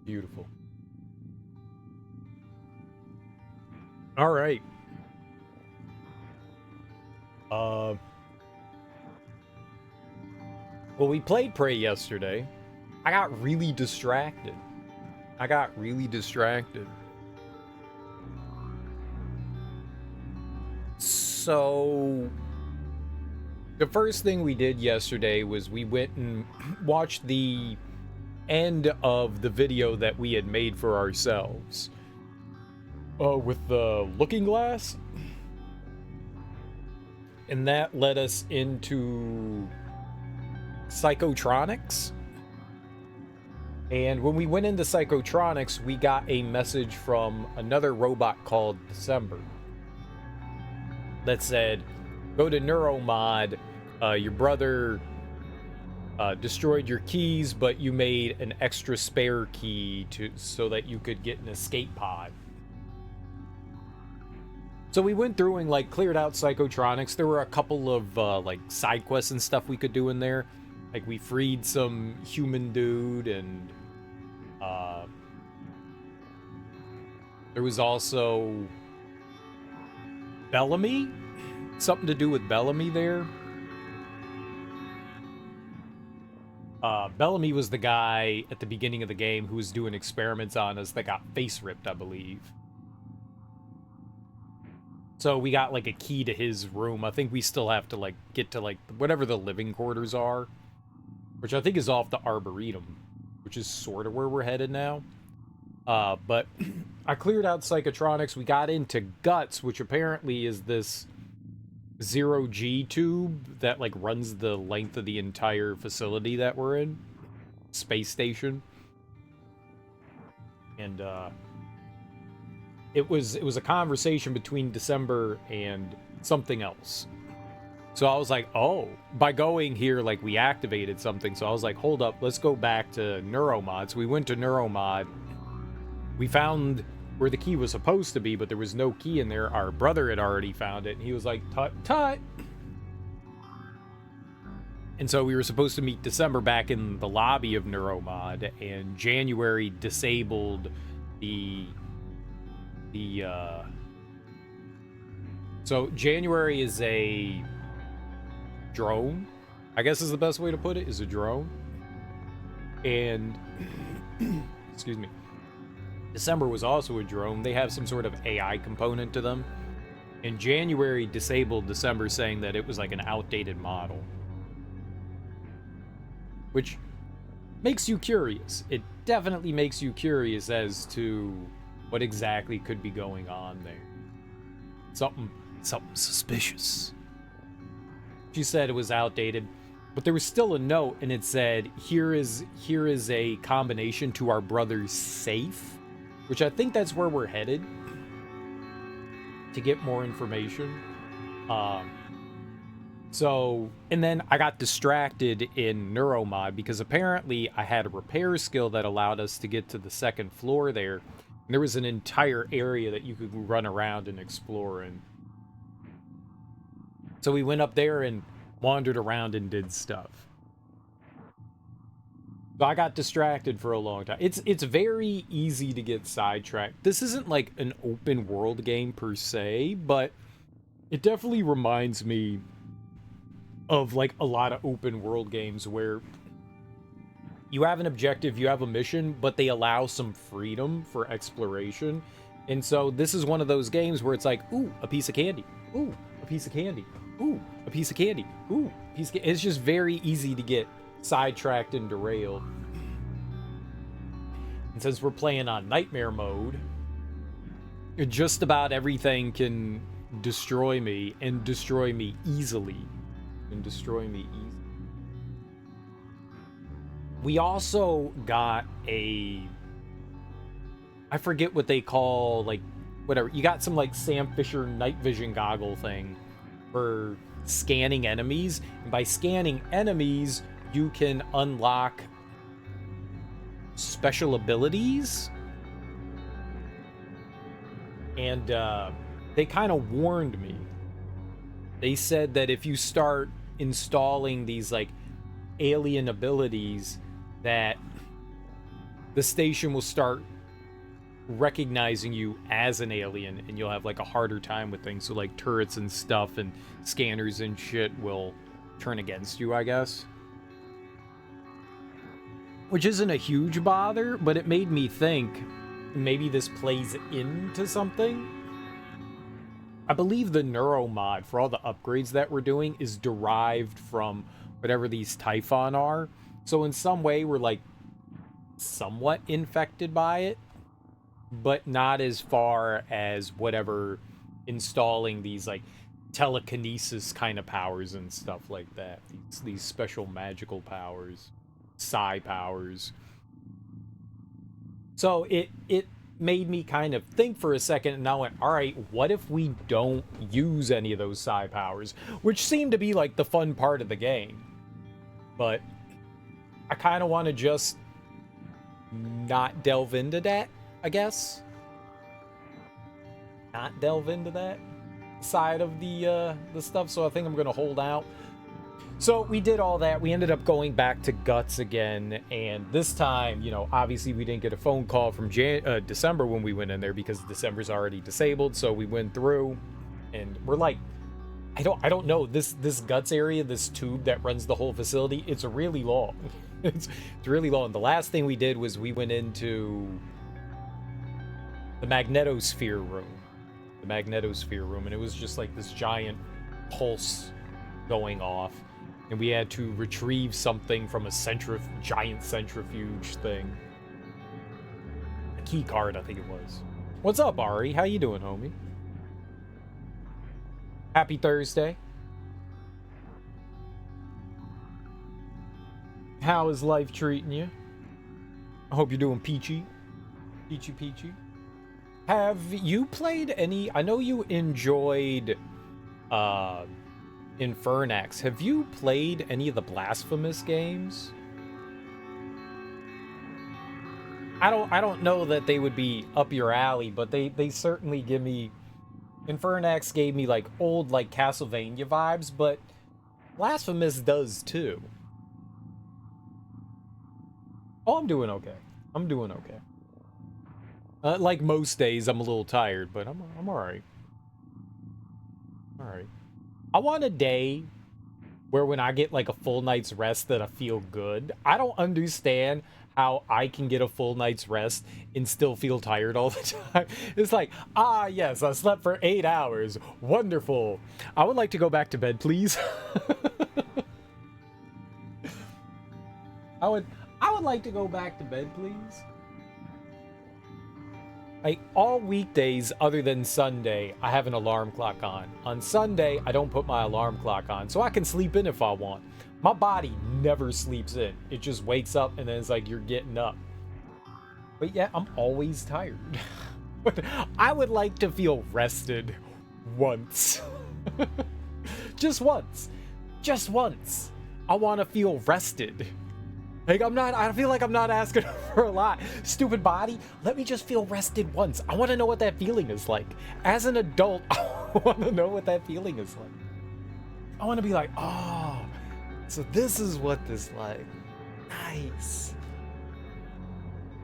Beautiful. All right. Uh, well, we played Prey yesterday. I got really distracted. I got really distracted. So, the first thing we did yesterday was we went and watched the end of the video that we had made for ourselves. With the looking glass. And that led us into Psychotronics. And when we went into Psychotronics, we got a message from another robot called December that said, go to Neuromod. Your brother destroyed your keys, but you made an extra spare key so that you could get an escape pod. So we went through and like cleared out Psychotronics. There were a couple of like side quests and stuff we could do in there. Like we freed some human dude, and there was also Bellamy. Something to do with Bellamy there. Bellamy was the guy at the beginning of the game who was doing experiments on us that got face ripped, I believe. So we got like a key to his room. I think we still have to like get to like whatever the living quarters are, which I think is off the Arboretum, which is sort of where we're headed now. But I cleared out Psychotronics. We got into Guts, which apparently is this zero-G tube that like runs the length of the entire facility that we're in, space station. And it was a conversation between December and something else. So I was like, oh, by going here, like we activated something. So I was like, hold up, let's go back to Neuromod. So we went to Neuromod. We found where the key was supposed to be, but there was no key in there. Our brother had already found it, and he was like, tut, tut. And so we were supposed to meet December back in the lobby of Neuromod, and January disabled so January is a drone, I guess is the best way to put it, is a drone. And excuse me, December was also a drone. They have some sort of AI component to them. And January disabled December, saying that it was like an outdated model. Which makes you curious. It definitely makes you curious as to what exactly could be going on there. Something suspicious. She said it was outdated, but there was still a note, and it said, here is a combination to our brother's safe, which I think that's where we're headed to get more information. So, and then I got distracted in Neuromod because apparently I had a repair skill that allowed us to get to the second floor there. And there was an entire area that you could run around and explore in. So we went up there and wandered around and did stuff. So I got distracted for a long time. It's very easy to get sidetracked. This isn't like an open world game per se, but it definitely reminds me of like a lot of open world games where you have an objective, you have a mission, but they allow some freedom for exploration. And so this is one of those games where it's like, ooh, a piece of candy. Ooh, a piece of candy. Ooh, a piece of candy. Ooh, a piece of candy. It's just very easy to get sidetracked and derailed. And since we're playing on nightmare mode, just about everything can destroy me, and destroy me easily. We also got I forget what they call, like, whatever. You got some, like, Sam Fisher night vision goggle thing for scanning enemies. And by scanning enemies, you can unlock special abilities. And they kind of warned me. They said that if you start installing these, like, alien abilities, that the station will start recognizing you as an alien, and you'll have like a harder time with things. So like turrets and stuff and scanners and shit will turn against you, I guess. Which isn't a huge bother, but it made me think maybe this plays into something. I believe the neuro mod for all the upgrades that we're doing is derived from whatever these Typhon are. So in some way we're like somewhat infected by it, but not as far as whatever installing these like telekinesis kind of powers and stuff like that. These special magical powers, psi powers. So it made me kind of think for a second, and I went, all right, what if we don't use any of those psi powers? Which seemed to be like the fun part of the game. But I kind of want to just not delve into that, I guess. Not delve into that side of the stuff, so I think I'm going to hold out. So we did all that. We ended up going back to Guts again, and this time, you know, obviously we didn't get a phone call from December when we went in there because December's already disabled. So we went through, and we're like, I don't know, this Guts area, this tube that runs the whole facility, it's really long. it's really long. The last thing we did was we went into the magnetosphere room. The magnetosphere room, and it was just like this giant pulse going off. And we had to retrieve something from a giant centrifuge thing. A key card, I think it was. What's up, Ari? How you doing, homie? Happy Thursday. How is life treating you? I hope you're doing peachy. Peachy. Have you played any... I know you enjoyed... Infernax. Have you played any of the Blasphemous games? I don't know that they would be up your alley, but they certainly give me... Infernax gave me like old like Castlevania vibes, but Blasphemous does too. Oh, I'm doing okay. Like most days, I'm a little tired, but I'm alright. Alright. I want a day where when I get like a full night's rest that I feel good. I don't understand how I can get a full night's rest and still feel tired all the time. It's like, yes, I slept for 8 hours. Wonderful. I would like to go back to bed, please. I would like to go back to bed, please. Like, all weekdays other than Sunday, I have an alarm clock on. On Sunday, I don't put my alarm clock on, so I can sleep in if I want. My body never sleeps in. It just wakes up and then it's like you're getting up. But yeah, I'm always tired. But I would like to feel rested once. Just once. Just once. I want to feel rested. Like, I feel like I'm not asking for a lot. Stupid body, let me just feel rested once. I want to know what that feeling is like. As an adult, I want to know what that feeling is like. I want to be like, oh, so this is what this like. Nice.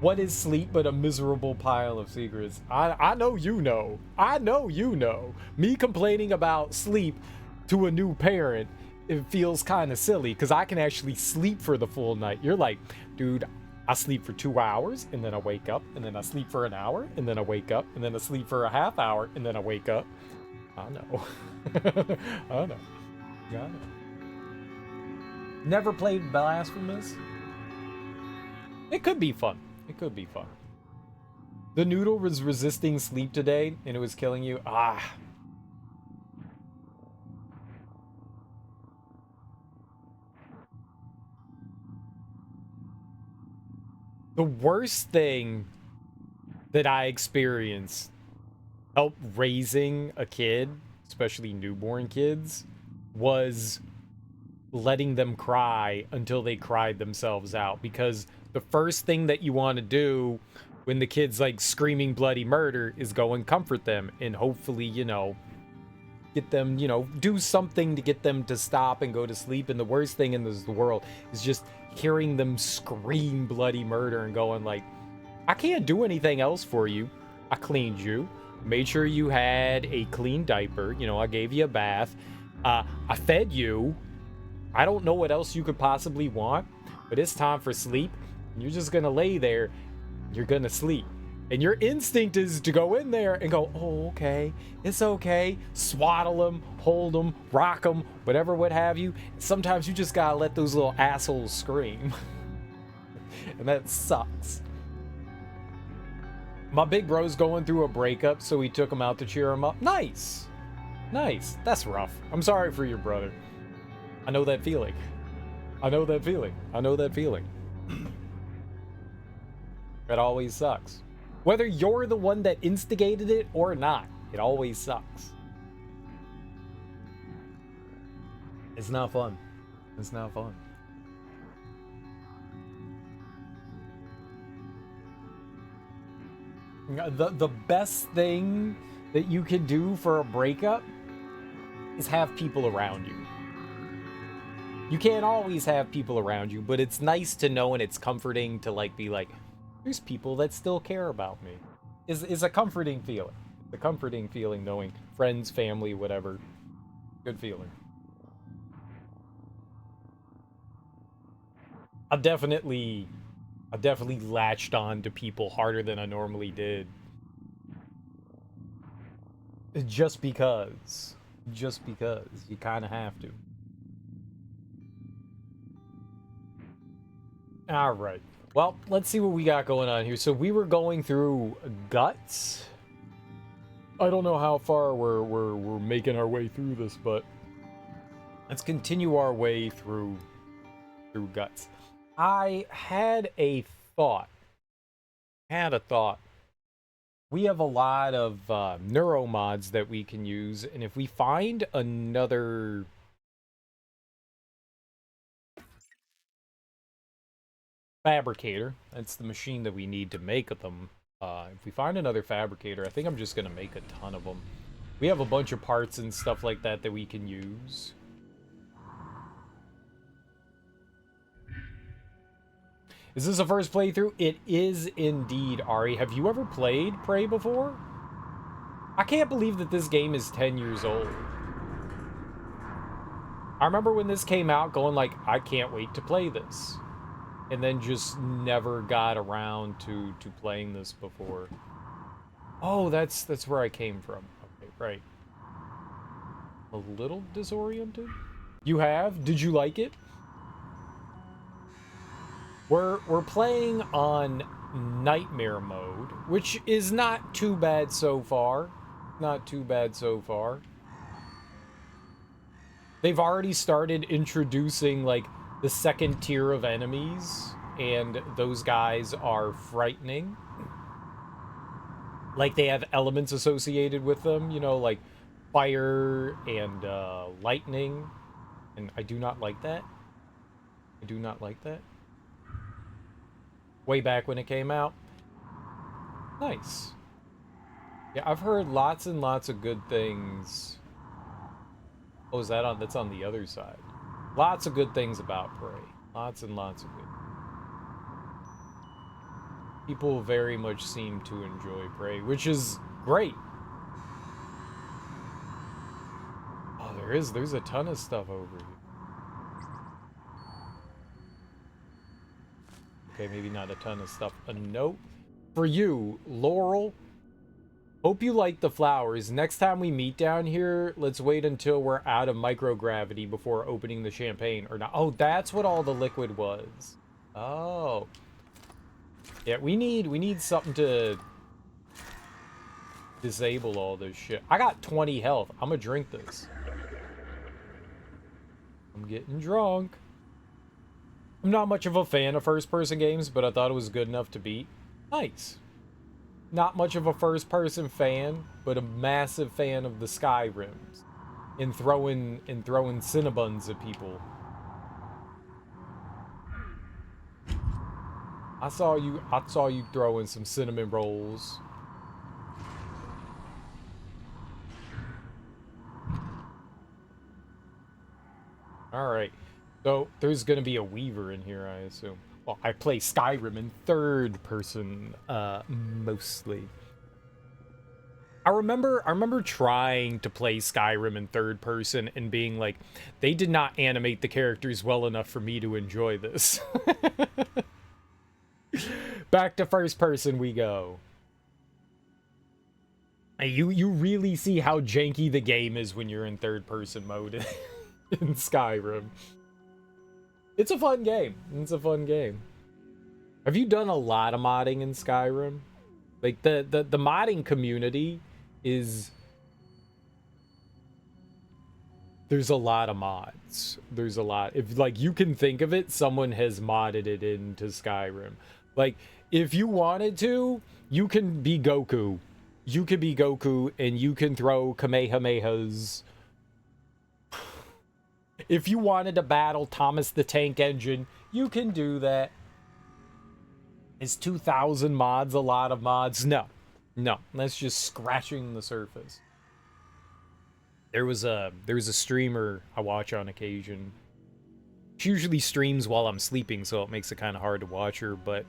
What is sleep but a miserable pile of secrets? I know you know. I know you know. Me complaining about sleep to a new parent, it feels kind of silly because I can actually sleep for the full night. You're like, dude, I sleep for 2 hours and then I wake up, and then I sleep for an hour and then I wake up, and then I sleep for a half hour and then I wake up. I know. I know. Yeah, I know. Never played Blasphemous? It could be fun. It could be fun. The noodle was resisting sleep today and it was killing you. The worst thing that I experienced help raising a kid, especially newborn kids, was letting them cry until they cried themselves out. Because the first thing that you want to do when the kid's like screaming bloody murder is go and comfort them and hopefully, you know, get them, you know, do something to get them to stop and go to sleep. And the worst thing in this world is just hearing them scream bloody murder and going like, I can't do anything else for you. I cleaned you, made sure you had a clean diaper. You know, I gave you a bath. I fed you. I don't know what else you could possibly want, but it's time for sleep. You're just gonna lay there. You're gonna sleep. And your instinct is to go in there and go, oh, okay, it's okay. Swaddle them, hold them, rock them, whatever, what have you. Sometimes you just gotta let those little assholes scream. And that sucks. My big bro's going through a breakup, so we took him out to cheer him up. Nice. Nice. That's rough. I'm sorry for your brother. I know that feeling. I know that feeling. I know that feeling. It always sucks. Whether you're the one that instigated it or not, it always sucks. It's not fun. It's not fun. The best thing that you can do for a breakup is have people around you. You can't always have people around you, but it's nice to know, and it's comforting to like be like, there's people that still care about me. Is a comforting feeling. The comforting feeling knowing friends, family, whatever. Good feeling. I definitely latched on to people harder than I normally did. Just because. Just because. You kind of have to. Alright. Well, let's see what we got going on here. So we were going through Guts. I don't know how far we're making our way through this, but let's continue our way through Guts. I had a thought. We have a lot of neuromods that we can use, and if we find another fabricator, that's the machine that we need to make them. If we find another fabricator, I think I'm just gonna make a ton of them. We have a bunch of parts and stuff like that that we can use. Is this a first playthrough? It is indeed, Ari. Have you ever played Prey before? I can't believe that this game is 10 years old. I remember when this came out going like, I can't wait to play this. And then just never got around to playing this before. Oh, that's where I came from. Okay, right. A little disoriented? You have? Did you like it? We're playing on Nightmare mode, which is not too bad so far. Not too bad so far. They've already started introducing, like, the second tier of enemies, and those guys are frightening. Like, they have elements associated with them, you know, like fire and lightning. And I do not like that. I do not like that. Way back when it came out. Nice. Yeah, I've heard lots and lots of good things. Oh, is that on? That's on the other side. Lots of good things about Prey. Lots and lots of good. People very much seem to enjoy Prey, which is great. Oh, there's a ton of stuff over here. Okay, maybe not a ton of stuff. A note for you, Laurel. Hope you like the flowers. Next time we meet down here, let's wait until we're out of microgravity before opening the champagne or not. Oh, that's what all the liquid was. Oh. Yeah, we need something to disable all this shit. I got 20 health. I'm gonna drink this. I'm getting drunk. I'm not much of a fan of first-person games, but I thought it was good enough to beat. Nice. Not much of a first-person fan, but a massive fan of the Skyrims. And throwing Cinnabuns at people. I saw you throwing some cinnamon rolls. All right. So there's gonna be a Weaver in here, I assume. well, I play Skyrim in third person, mostly. I remember trying to play Skyrim in third person and being like, they did not animate the characters well enough for me to enjoy this. Back to first person we go. You really see how janky the game is when you're in third person mode in Skyrim. It's a fun game. It's a fun game. Have you done a lot of modding in Skyrim? Like the modding community is, there's a lot of mods. There's a lot. If like you can think of it, someone has modded it into Skyrim. Like if you wanted to, you can be Goku. You could be Goku and you can throw Kamehamehas. If you wanted to battle Thomas the Tank Engine, you can do that. Is 2,000 mods a lot of mods? No. No, that's just scratching the surface. There was a streamer I watch on occasion. She usually streams while I'm sleeping, so it makes it kind of hard to watch her, but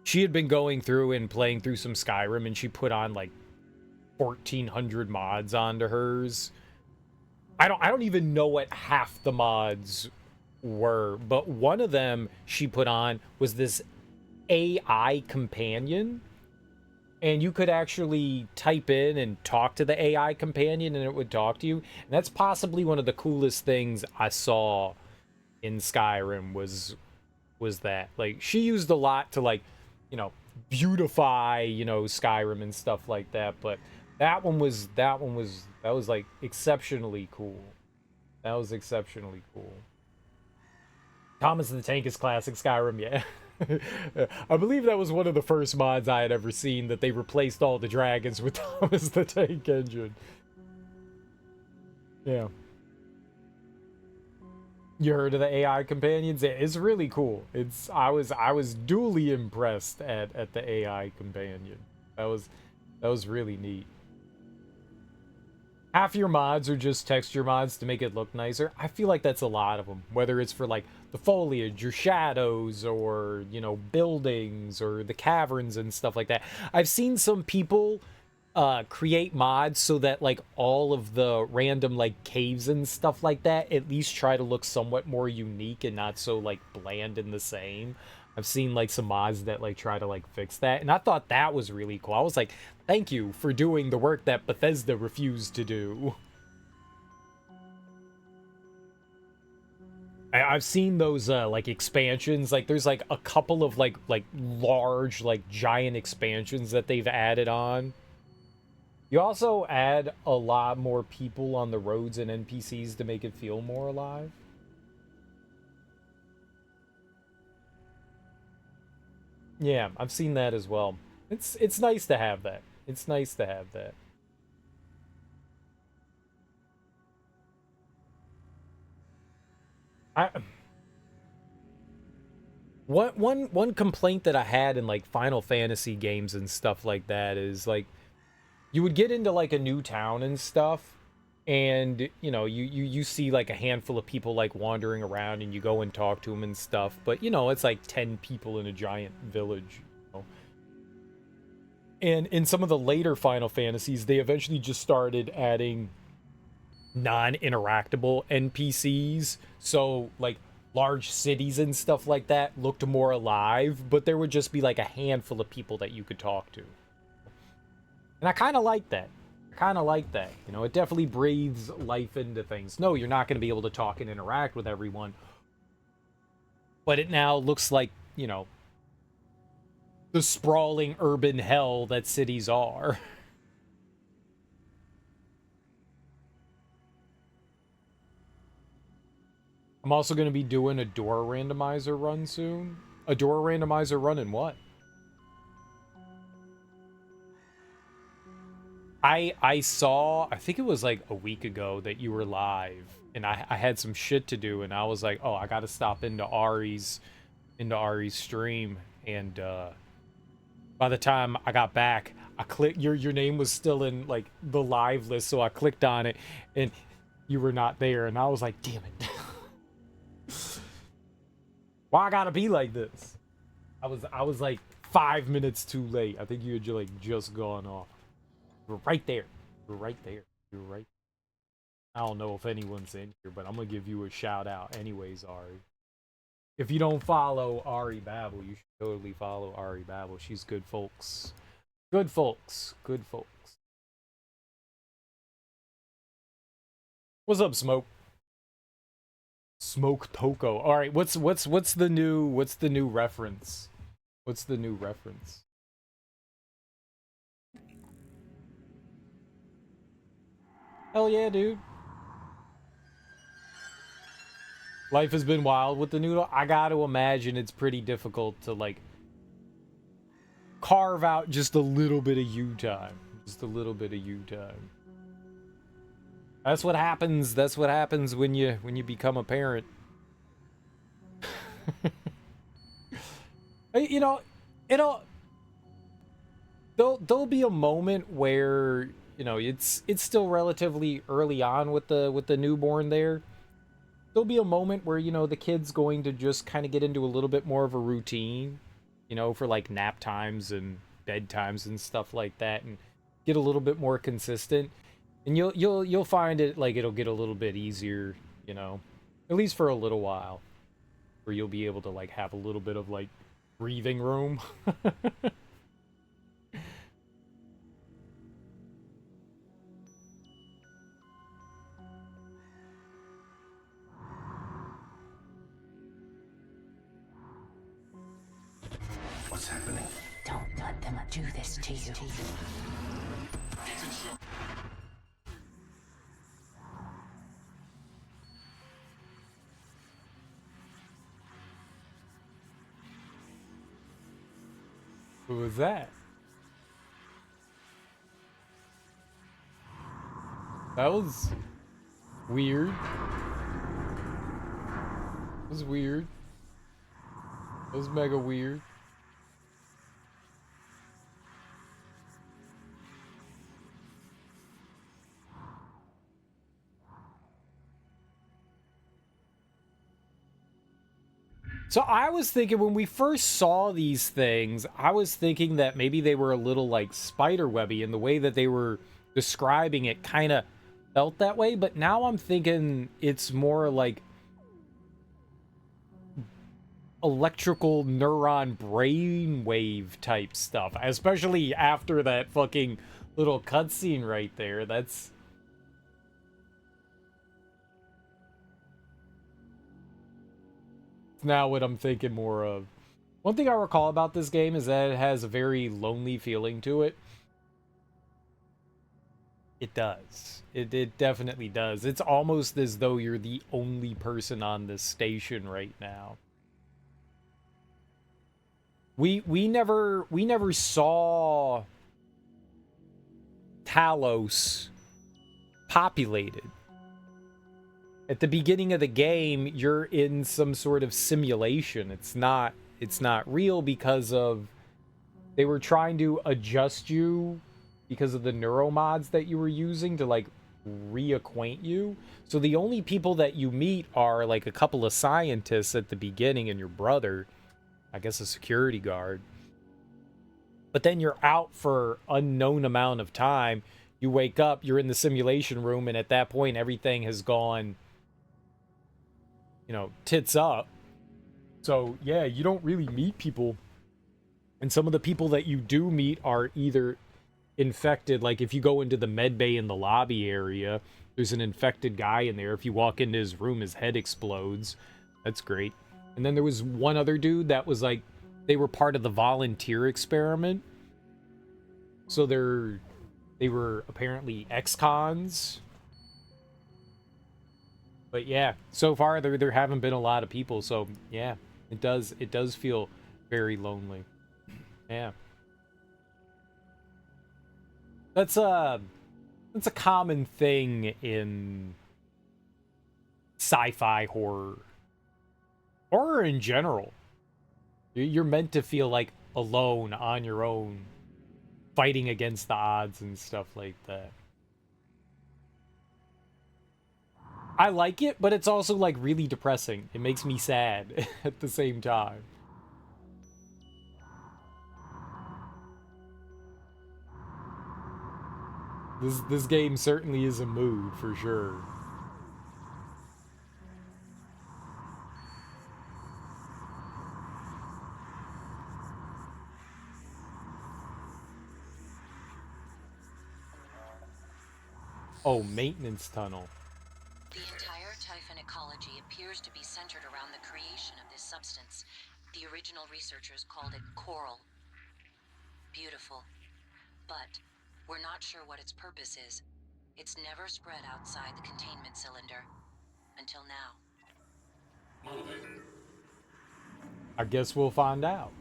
she had been going through and playing through some Skyrim, and she put on like 1,400 mods onto hers. I don't even know what half the mods were, but one of them she put on was this AI companion, and you could actually type in and talk to the AI companion and it would talk to you. And that's possibly one of the coolest things I saw in Skyrim was that. Like she used a lot to like, you know, beautify, you know, Skyrim and stuff like that, but that was like exceptionally cool. That was exceptionally cool. Thomas the Tank is classic Skyrim, yeah. I believe that was one of the first mods I had ever seen, that they replaced all the dragons with Thomas the Tank Engine. Yeah. You heard of the AI companions? It's really cool. I was duly impressed at the AI companion. That was really neat. Half your mods are just texture mods to make it look nicer. I feel like that's a lot of them, whether it's for like the foliage or shadows or, you know, buildings or the caverns and stuff like that. I've seen some people create mods so that like all of the random like caves and stuff like that at least try to look somewhat more unique and not so like bland and the same. I've seen like some mods that like try to like fix that, and I thought that was really cool. I was like, thank you for doing the work that Bethesda refused to do. I've seen those like expansions. Like there's like a couple of like large like giant expansions that they've added on. You also add a lot more people on the roads and NPCs to make it feel more alive. Yeah, I've seen that as well. It's nice to have that. It's nice to have that. I one complaint that I had in like Final Fantasy games and stuff like that is like you would get into like a new town and stuff, and you know you see like a handful of people like wandering around and you go and talk to them and stuff, but you know it's like 10 people in a giant village, you know? And in some of the later Final Fantasies they eventually just started adding non-interactable NPCs, so like large cities and stuff like that looked more alive, but there would just be like a handful of people that you could talk to. And I kind of like that. I kind of like that. You know, it definitely breathes life into things. No, you're not going to be able to talk and interact with everyone, but it now looks like, you know, the sprawling urban hell that cities are. I'm also going to be doing a door randomizer run soon. A door randomizer run in what? I saw, I think it was like a week ago that you were live, and I had some shit to do, and I was like, oh, I got to stop into Ari's stream, and by the time I got back, I clicked your name was still in like the live list, so I clicked on it, and you were not there, and I was like, damn it. Why I gotta be like this? I was like 5 minutes too late. I think you had like just gone off. You were right there. You were right there. You were right. I don't know if anyone's in here, but I'm gonna give you a shout out anyways, Ari. If you don't follow Ari Babel, you should totally follow Ari Babel. She's good folks. Good folks. Good folks. What's up, Smoke? Smoke Toko. All right, what's the new reference? What's the new reference? Hell yeah, dude. Life has been wild with the noodle. I got to imagine it's pretty difficult to like carve out just a little bit of you time. Just a little bit of you time. That's what happens. That's what happens when you become a parent. You know, it'll there'll be a moment where, you know, it's still relatively early on with the newborn there. There'll be a moment where, you know, the kid's going to just kind of get into a little bit more of a routine, you know, for like nap times and bedtimes and stuff like that, and get a little bit more consistent. And you'll find it like it'll get a little bit easier, you know, at least for a little while, where you'll be able to like have a little bit of like breathing room. What's happening? Don't let them do this to you. Who was that? That was weird. It was weird. It was mega weird. So I was thinking when we first saw these things, I was thinking that maybe they were a little like spiderwebby, and the way that they were describing it kind of felt that way. But now I'm thinking it's more like electrical neuron brainwave type stuff, especially after that fucking little cutscene right there. That's now what I'm thinking more of. One thing I recall about this game is that it has a very lonely feeling to it. It does. It definitely does. It's almost as though you're the only person on this station right now. We never saw Talos populated. At the beginning of the game, you're in some sort of simulation. It's not real because of they were trying to adjust you because of the neuromods that you were using to like reacquaint you. So the only people that you meet are like a couple of scientists at the beginning and your brother, I guess a security guard. But then you're out for unknown amount of time. You wake up, you're in the simulation room, and at that point everything has gone, you know, tits up. So yeah, you don't really meet people. And some of the people that you do meet are either infected, like if you go into the med bay in the lobby area, there's an infected guy in there. If you walk into his room, his head explodes. That's great. And then there was one other dude that was like, they were part of the volunteer experiment. So they were apparently ex-cons. But yeah, so far there haven't been a lot of people, so yeah, it does feel very lonely. Yeah. That's a common thing in sci-fi horror. Horror in general. You're meant to feel like alone on your own, fighting against the odds and stuff like that. I like it, but it's also like really depressing. It makes me sad at the same time. This game certainly is a mood for sure. Oh, maintenance tunnel. The entire Typhon ecology appears to be centered around the creation of this substance. The original researchers called it coral. Beautiful. But we're not sure what its purpose is. It's never spread outside the containment cylinder. Until now. I guess we'll find out.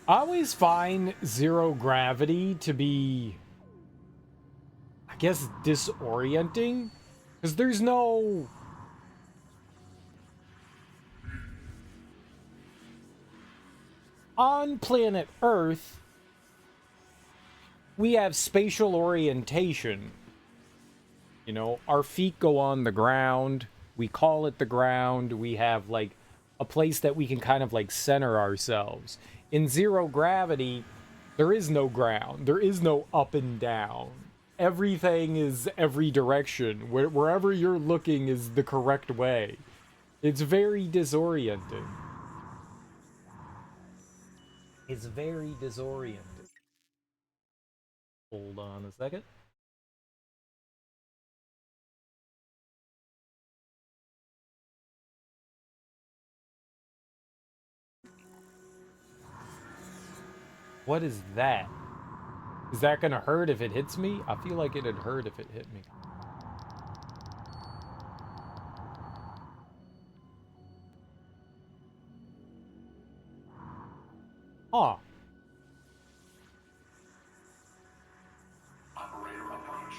I always find zero gravity to be, I guess, disorienting. Because there's no... On planet Earth, we have spatial orientation. You know, our feet go on the ground. We call it the ground. We have, like, a place that we can kind of, like, center ourselves. In zero gravity, there is no ground. There is no up and down. Everything is every direction. Wherever you're looking is the correct way. It's very disorienting. It's very disorienting. Hold on a second. What is that? Is that gonna hurt if it hits me? I feel like it'd hurt if it hit me. Huh. Operator approach.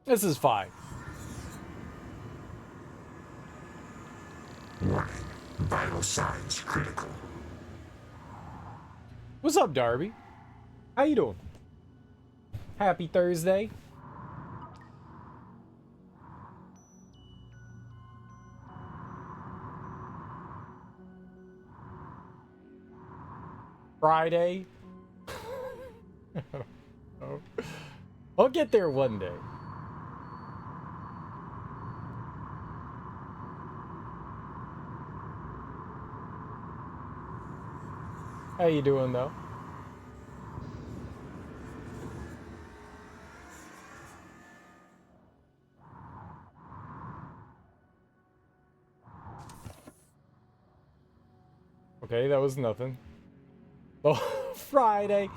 This is fine. Warning. Vital signs critical. What's up, Darby? How you doing? Happy Thursday. Friday. Oh. I'll get there one day. How you doing, though? Okay, that was nothing. Oh, Friday.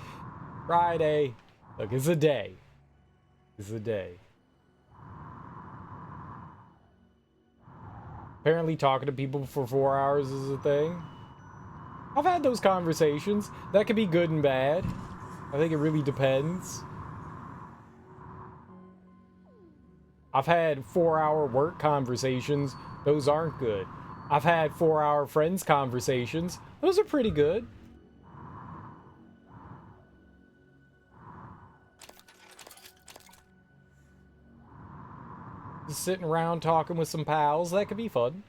Friday. Look, it's a day. It's a day. Apparently talking to people for 4 hours is a thing. I've had those conversations. That could be good and bad. I think it really depends. I've had 4-hour work conversations. Those aren't good. I've had 4-hour friends conversations. Those are pretty good. Just sitting around talking with some pals. That could be fun.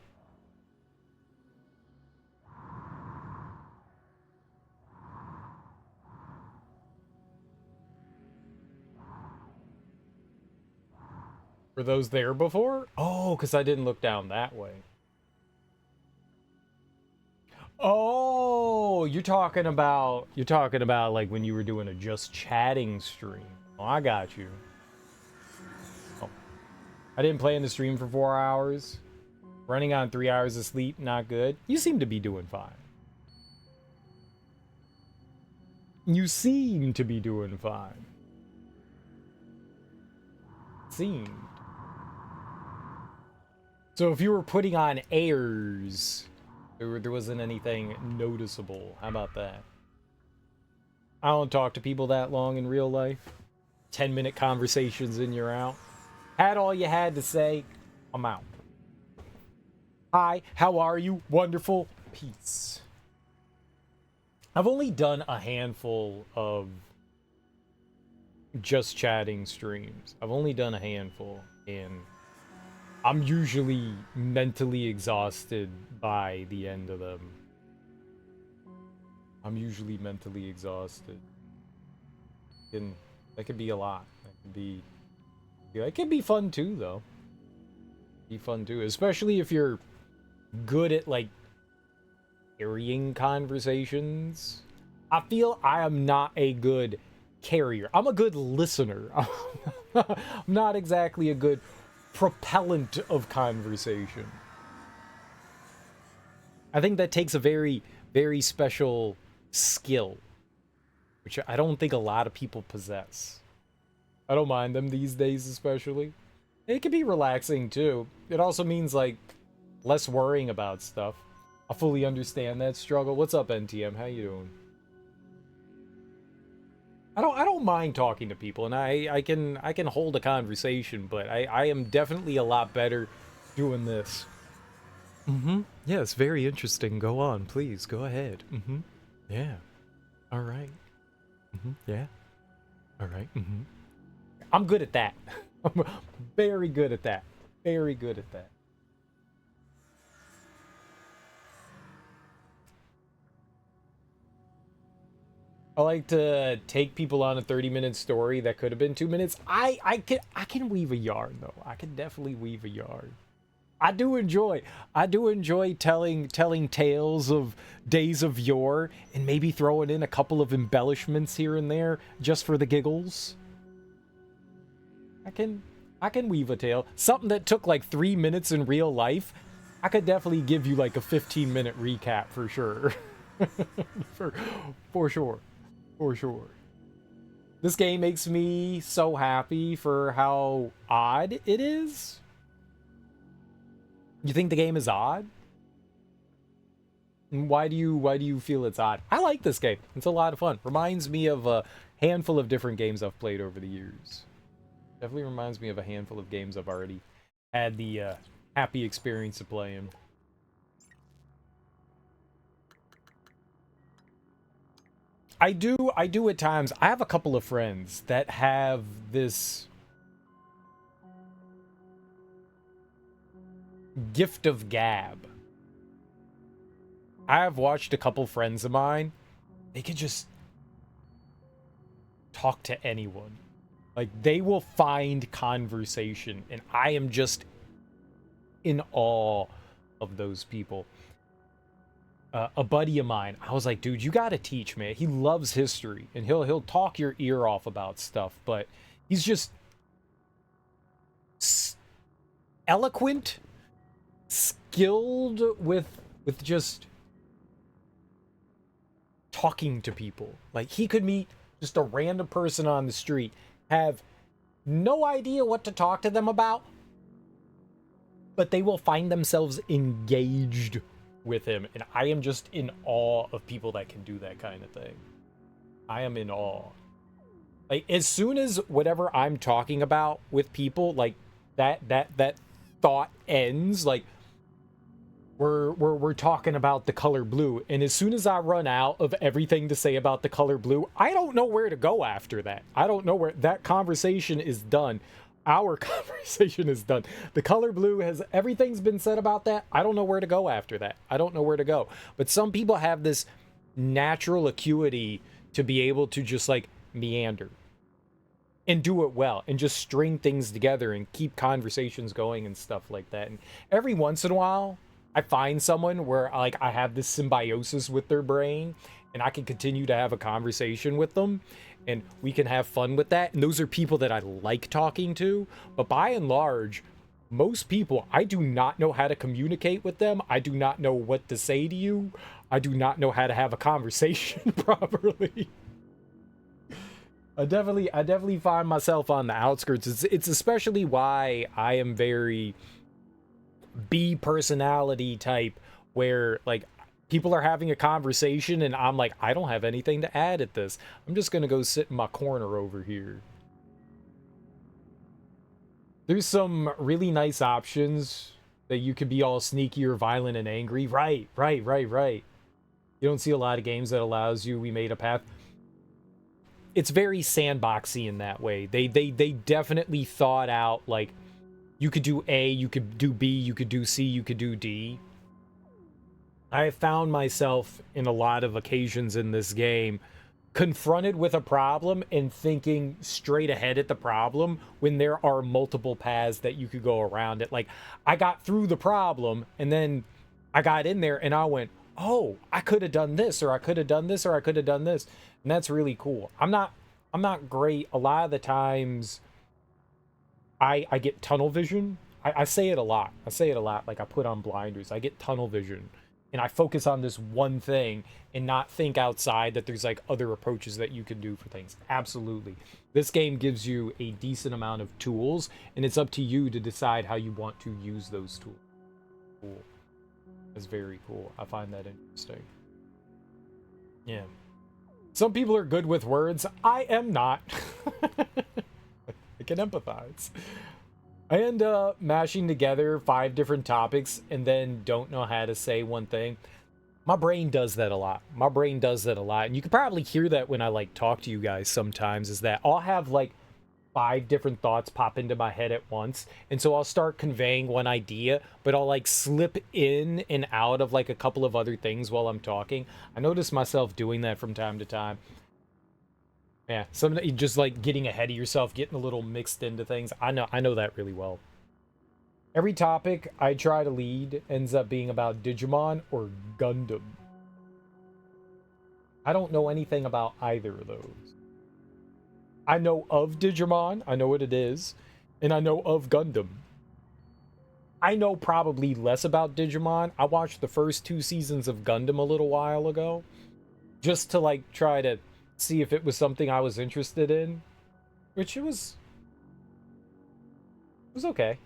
Were those there before? Oh, because I didn't look down that way. Oh, you're talking about like when you were doing a just chatting stream. Oh, I got you. Oh. I didn't play in the stream for 4 hours. Running on 3 hours of sleep, not good. You seem to be doing fine. You seem to be doing fine. Seemed. So if you were putting on airs, there wasn't anything noticeable. How about that? I don't talk to people that long in real life. 10-minute conversations and you're out. Had all you had to say, I'm out. Hi, how are you? Wonderful. Peace. I've only done a handful of just chatting streams. I've only done a handful, and I'm usually mentally exhausted by the end of them. I'm usually mentally exhausted. And that could be a lot. That could be fun too, though. Be fun too, especially if you're good at like carrying conversations. I feel I am not a good carrier. I'm a good listener. I'm not exactly a good propellant of conversation. I think that takes a very, very special skill, which I don't think a lot of people possess. I don't mind them these days, especially. It can be relaxing too. It also means like less worrying about stuff. I fully understand that struggle. What's up, NTM? How you doing? I don't mind talking to people, and I can hold a conversation, but I am definitely a lot better doing this. Mm-hmm. Yes, very interesting. Go on, please. Go ahead. Mm-hmm. Yeah. All right. Mm-hmm. Yeah. All right. Mm-hmm. I'm good at that. I'm very good at that. Very good at that. I like to take people on a 30-minute story that could have been 2 minutes. I can weave a yarn though. I can definitely weave a yarn. I do enjoy telling tales of days of yore and maybe throwing in a couple of embellishments here and there just for the giggles. I can weave a tale. Something that took like 3 minutes in real life, I could definitely give you like a 15-minute recap for sure. for sure. For sure. This game makes me so happy for how odd it is. You think the game is odd? And why do you feel it's odd? I like this game. It's a lot of fun. Reminds me of a handful of different games I've played over the years. Definitely reminds me of a handful of games I've already had the happy experience of playing. I do at times. I have a couple of friends that have this gift of gab. I have watched a couple friends of mine. They could just talk to anyone. Like, they will find conversation, and I am just in awe of those people. A buddy of mine, I was like, dude, you gotta teach, man. He loves history, and he'll talk your ear off about stuff, but he's just eloquent, skilled with just talking to people. Like, he could meet just a random person on the street, have no idea what to talk to them about, but they will find themselves engaged with him, and I am just in awe of people that can do that kind of thing. I am in awe. Like, as soon as whatever I'm talking about with people, like that thought ends, like we're talking about the color blue, and as soon as I run out of everything to say about the color blue, I don't know where to go after that. I don't know where that conversation is done. Our conversation is done. The color blue has, everything's been said about that. I don't know where to go after that. I don't know where to go. But some people have this natural acuity to be able to just like meander and do it well and just string things together and keep conversations going and stuff like that. And every once in a while, I find someone where like I have this symbiosis with their brain and I can continue to have a conversation with them. And we can have fun with that. And those are people that I like talking to. But by and large, most people, I do not know how to communicate with them. I do not know what to say to you. I do not know how to have a conversation properly. I definitely find myself on the outskirts. It's especially why I am very B personality type, where like people are having a conversation and I'm like, I don't have anything to add at this. I'm just gonna go sit in my corner over here. There's some really nice options that you could be all sneaky or violent and angry. Right. You don't see a lot of games that allows you, we made a path. it's very sandboxy in that way. They definitely thought out, like, you could do A, you could do B, you could do C, you could do D. I found myself in a lot of occasions in this game confronted with a problem and thinking straight ahead at the problem when there are multiple paths that you could go around it. Like, I got through the problem and then I got in there and I went, oh, I could have done this, or I could have done this, or I could have done this. And that's really cool. I'm not great. A lot of the times I get tunnel vision. I say it a lot. Like, I put on blinders. I get tunnel vision and I focus on this one thing and not think outside that there's like other approaches that you can do for things. Absolutely. This game gives you a decent amount of tools, and it's up to you to decide how you want to use those tools. Cool. That's very cool. I find that interesting. Yeah. Some people are good with words. I am not. I can empathize. I end up mashing together 5 different topics and then don't know how to say one thing. My brain does that a lot. And you can probably hear that when I like talk to you guys sometimes, is that I'll have like 5 different thoughts pop into my head at once. And so I'll start conveying one idea, but I'll like slip in and out of like a couple of other things while I'm talking. I notice myself doing that from time to time. Yeah, sometimes just like getting ahead of yourself, getting a little mixed into things. I know that really well. Every topic I try to lead ends up being about Digimon or Gundam. I don't know anything about either of those. I know of Digimon, I know what it is, and I know of Gundam. I know probably less about Digimon. I watched the first 2 seasons of Gundam a little while ago, just to like try to see if it was something I was interested in, which it was okay.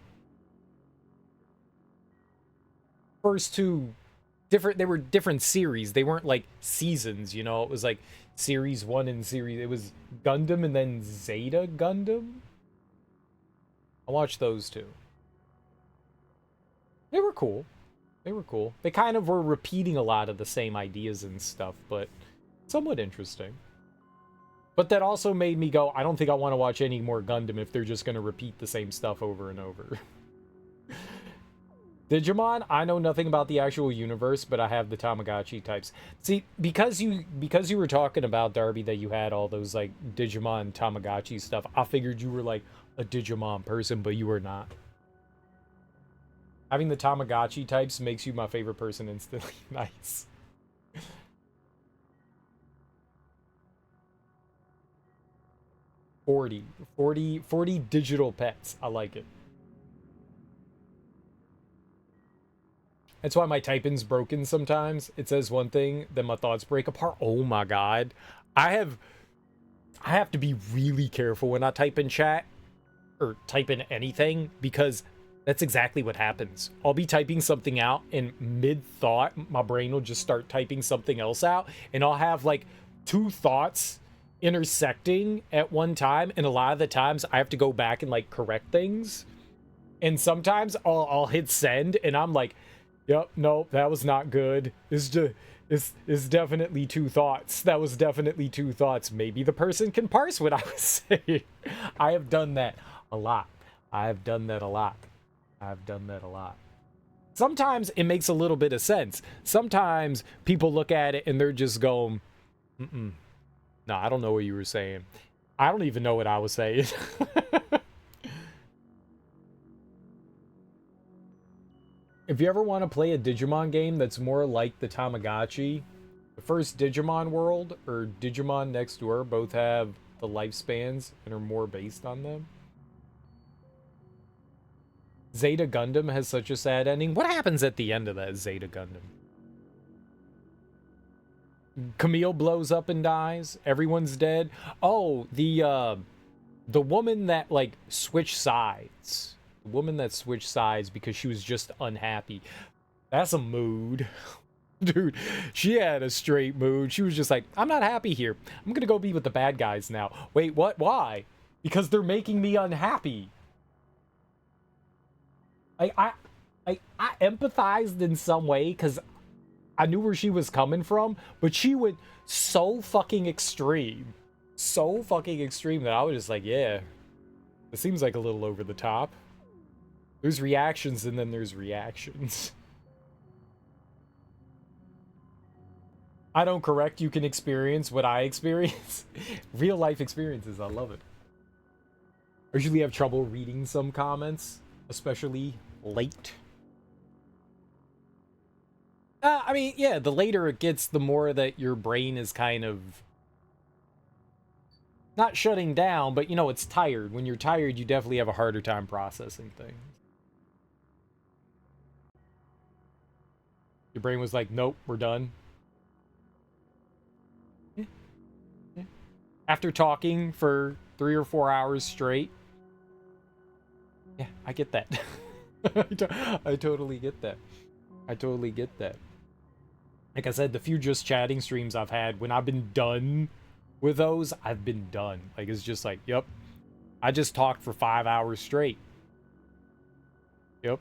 First 2 different, they were different series. They weren't like seasons, you know. It was like series 1 and series, it was Gundam and then Zeta Gundam. I watched those 2. They were cool. They kind of were repeating a lot of the same ideas and stuff, but somewhat interesting. But that also made me go, I don't think I want to watch any more Gundam if they're just going to repeat the same stuff over and over. Digimon, I know nothing about the actual universe, but I have the Tamagotchi types. See, because you were talking about, Darby, that you had all those like Digimon Tamagotchi stuff, I figured you were like a Digimon person, but you were not. Having the Tamagotchi types makes you my favorite person instantly. Nice. 40 digital pets. I like it. That's why my typing's broken sometimes. It says one thing, then my thoughts break apart. Oh my god. I have to be really careful when I type in chat or type in anything, because that's exactly what happens. I'll be typing something out and mid-thought, my brain will just start typing something else out, and I'll have like 2 thoughts intersecting at one time, and a lot of the times I have to go back and like correct things. And sometimes I'll hit send and I'm like, yep, nope, that was not good. It's definitely 2 thoughts. That was definitely 2 thoughts. Maybe the person can parse what I was saying. I have done that a lot. Sometimes it makes a little bit of sense. Sometimes people look at it and they're just going, no, I don't know what you were saying. I don't even know what I was saying. If you ever want to play a Digimon game that's more like the Tamagotchi, the first Digimon World or Digimon Next Door both have the lifespans and are more based on them. Zeta Gundam has such a sad ending. What happens at the end of that Zeta Gundam? Camille blows up and dies. Everyone's dead. Oh, the woman that like switched sides. The woman that switched sides because she was just unhappy. That's a mood. Dude, she had a straight mood. She was just like, I'm not happy here. I'm gonna go be with the bad guys now. Wait, what? Why? Because they're making me unhappy. I empathized in some way because I knew where she was coming from, but she went so fucking extreme. so fucking extreme that I was just like, yeah, it seems like a little over the top. There's reactions and then there's reactions. I don't correct, you can experience what I experience. Real life experiences, I love it. I usually have trouble reading some comments, especially late. I mean, yeah, the later it gets, the more that your brain is kind of not shutting down, but you know, it's tired. When you're tired, you definitely have a harder time processing things. Your brain was like, nope, we're done. Yeah. Yeah. After talking for 3 or 4 hours straight. Yeah, I get that. I totally get that. I totally get that. Like I said, the few just chatting streams I've had, when I've been done with those, I've been done. Like, it's just like, yep, I just talked for 5 hours straight. Yep.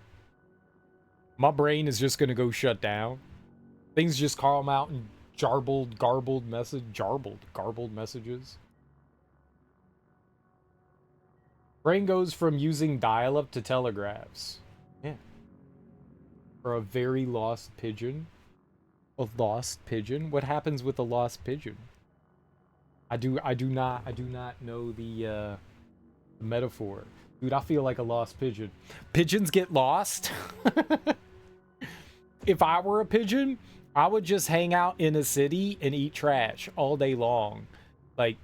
My brain is just gonna go shut down. Things just come out in garbled messages. Brain goes from using dial-up to telegraphs. Yeah. For a very lost pigeon. A lost pigeon? What happens with a lost pigeon? I do not know the metaphor. Dude, I feel like a lost pigeon. Pigeons get lost? If I were a pigeon, I would just hang out in a city and eat trash all day long. Like,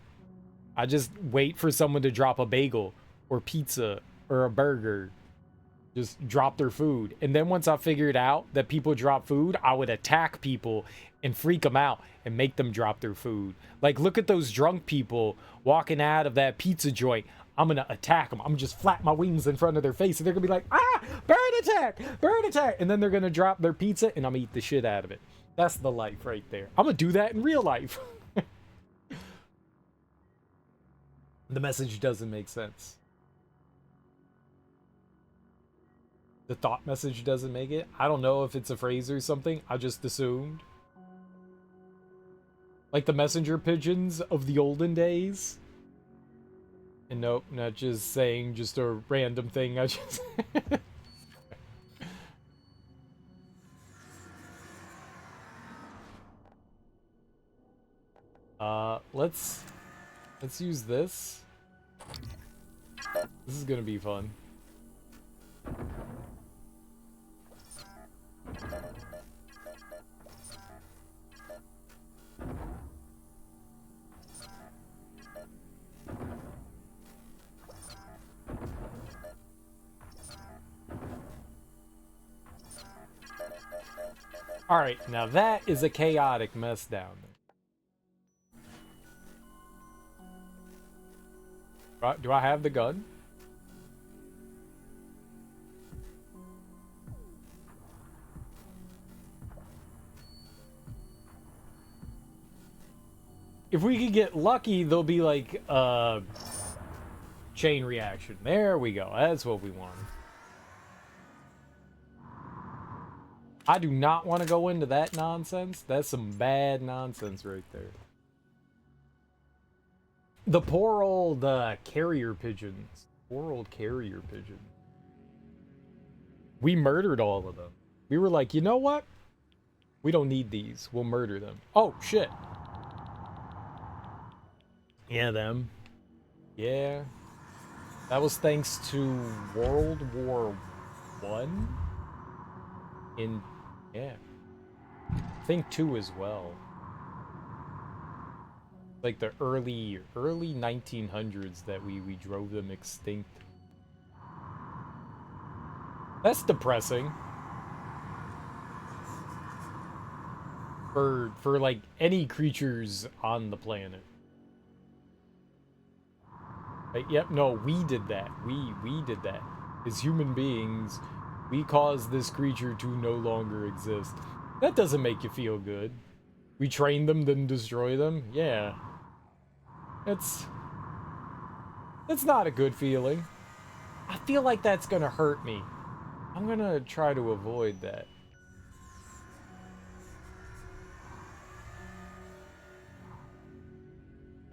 I just wait for someone to drop a bagel or pizza or a burger. Just drop their food. And then once I figured out that people drop food, I would attack people and freak them out and make them drop their food. Like, look at those drunk people walking out of that pizza joint. I'm gonna attack them. I'm gonna just flap my wings in front of their face and they're gonna be like, ah, bird attack, bird attack. And then they're gonna drop their pizza and I'm gonna eat the shit out of it. That's the life right there. I'm gonna do that in real life. The message doesn't make sense. The thought message doesn't make it. I don't know if it's a phrase or something. I just assumed. Like the messenger pigeons of the olden days. And nope, not just saying just a random thing. I just... let's use this. This is gonna be fun. Alright, now that is a chaotic mess down there. Do I have the gun? If we could get lucky, there'll be like a chain reaction. There we go. That's what we want. I do not want to go into that nonsense. That's some bad nonsense right there. The poor old carrier pigeons. Poor old carrier pigeons. We murdered all of them. We were like, you know what? We don't need these. We'll murder them. Oh, shit. Yeah, them. Yeah. That was thanks to World War One. Yeah. I think 2 as well. Like the early 1900s that we drove them extinct. That's depressing. For like any creatures on the planet. Yep, no, we did that. We did that. As human beings, we caused this creature to no longer exist. That doesn't make you feel good. We trained them, then destroy them? Yeah. That's not a good feeling. I feel like that's gonna hurt me. I'm gonna try to avoid that.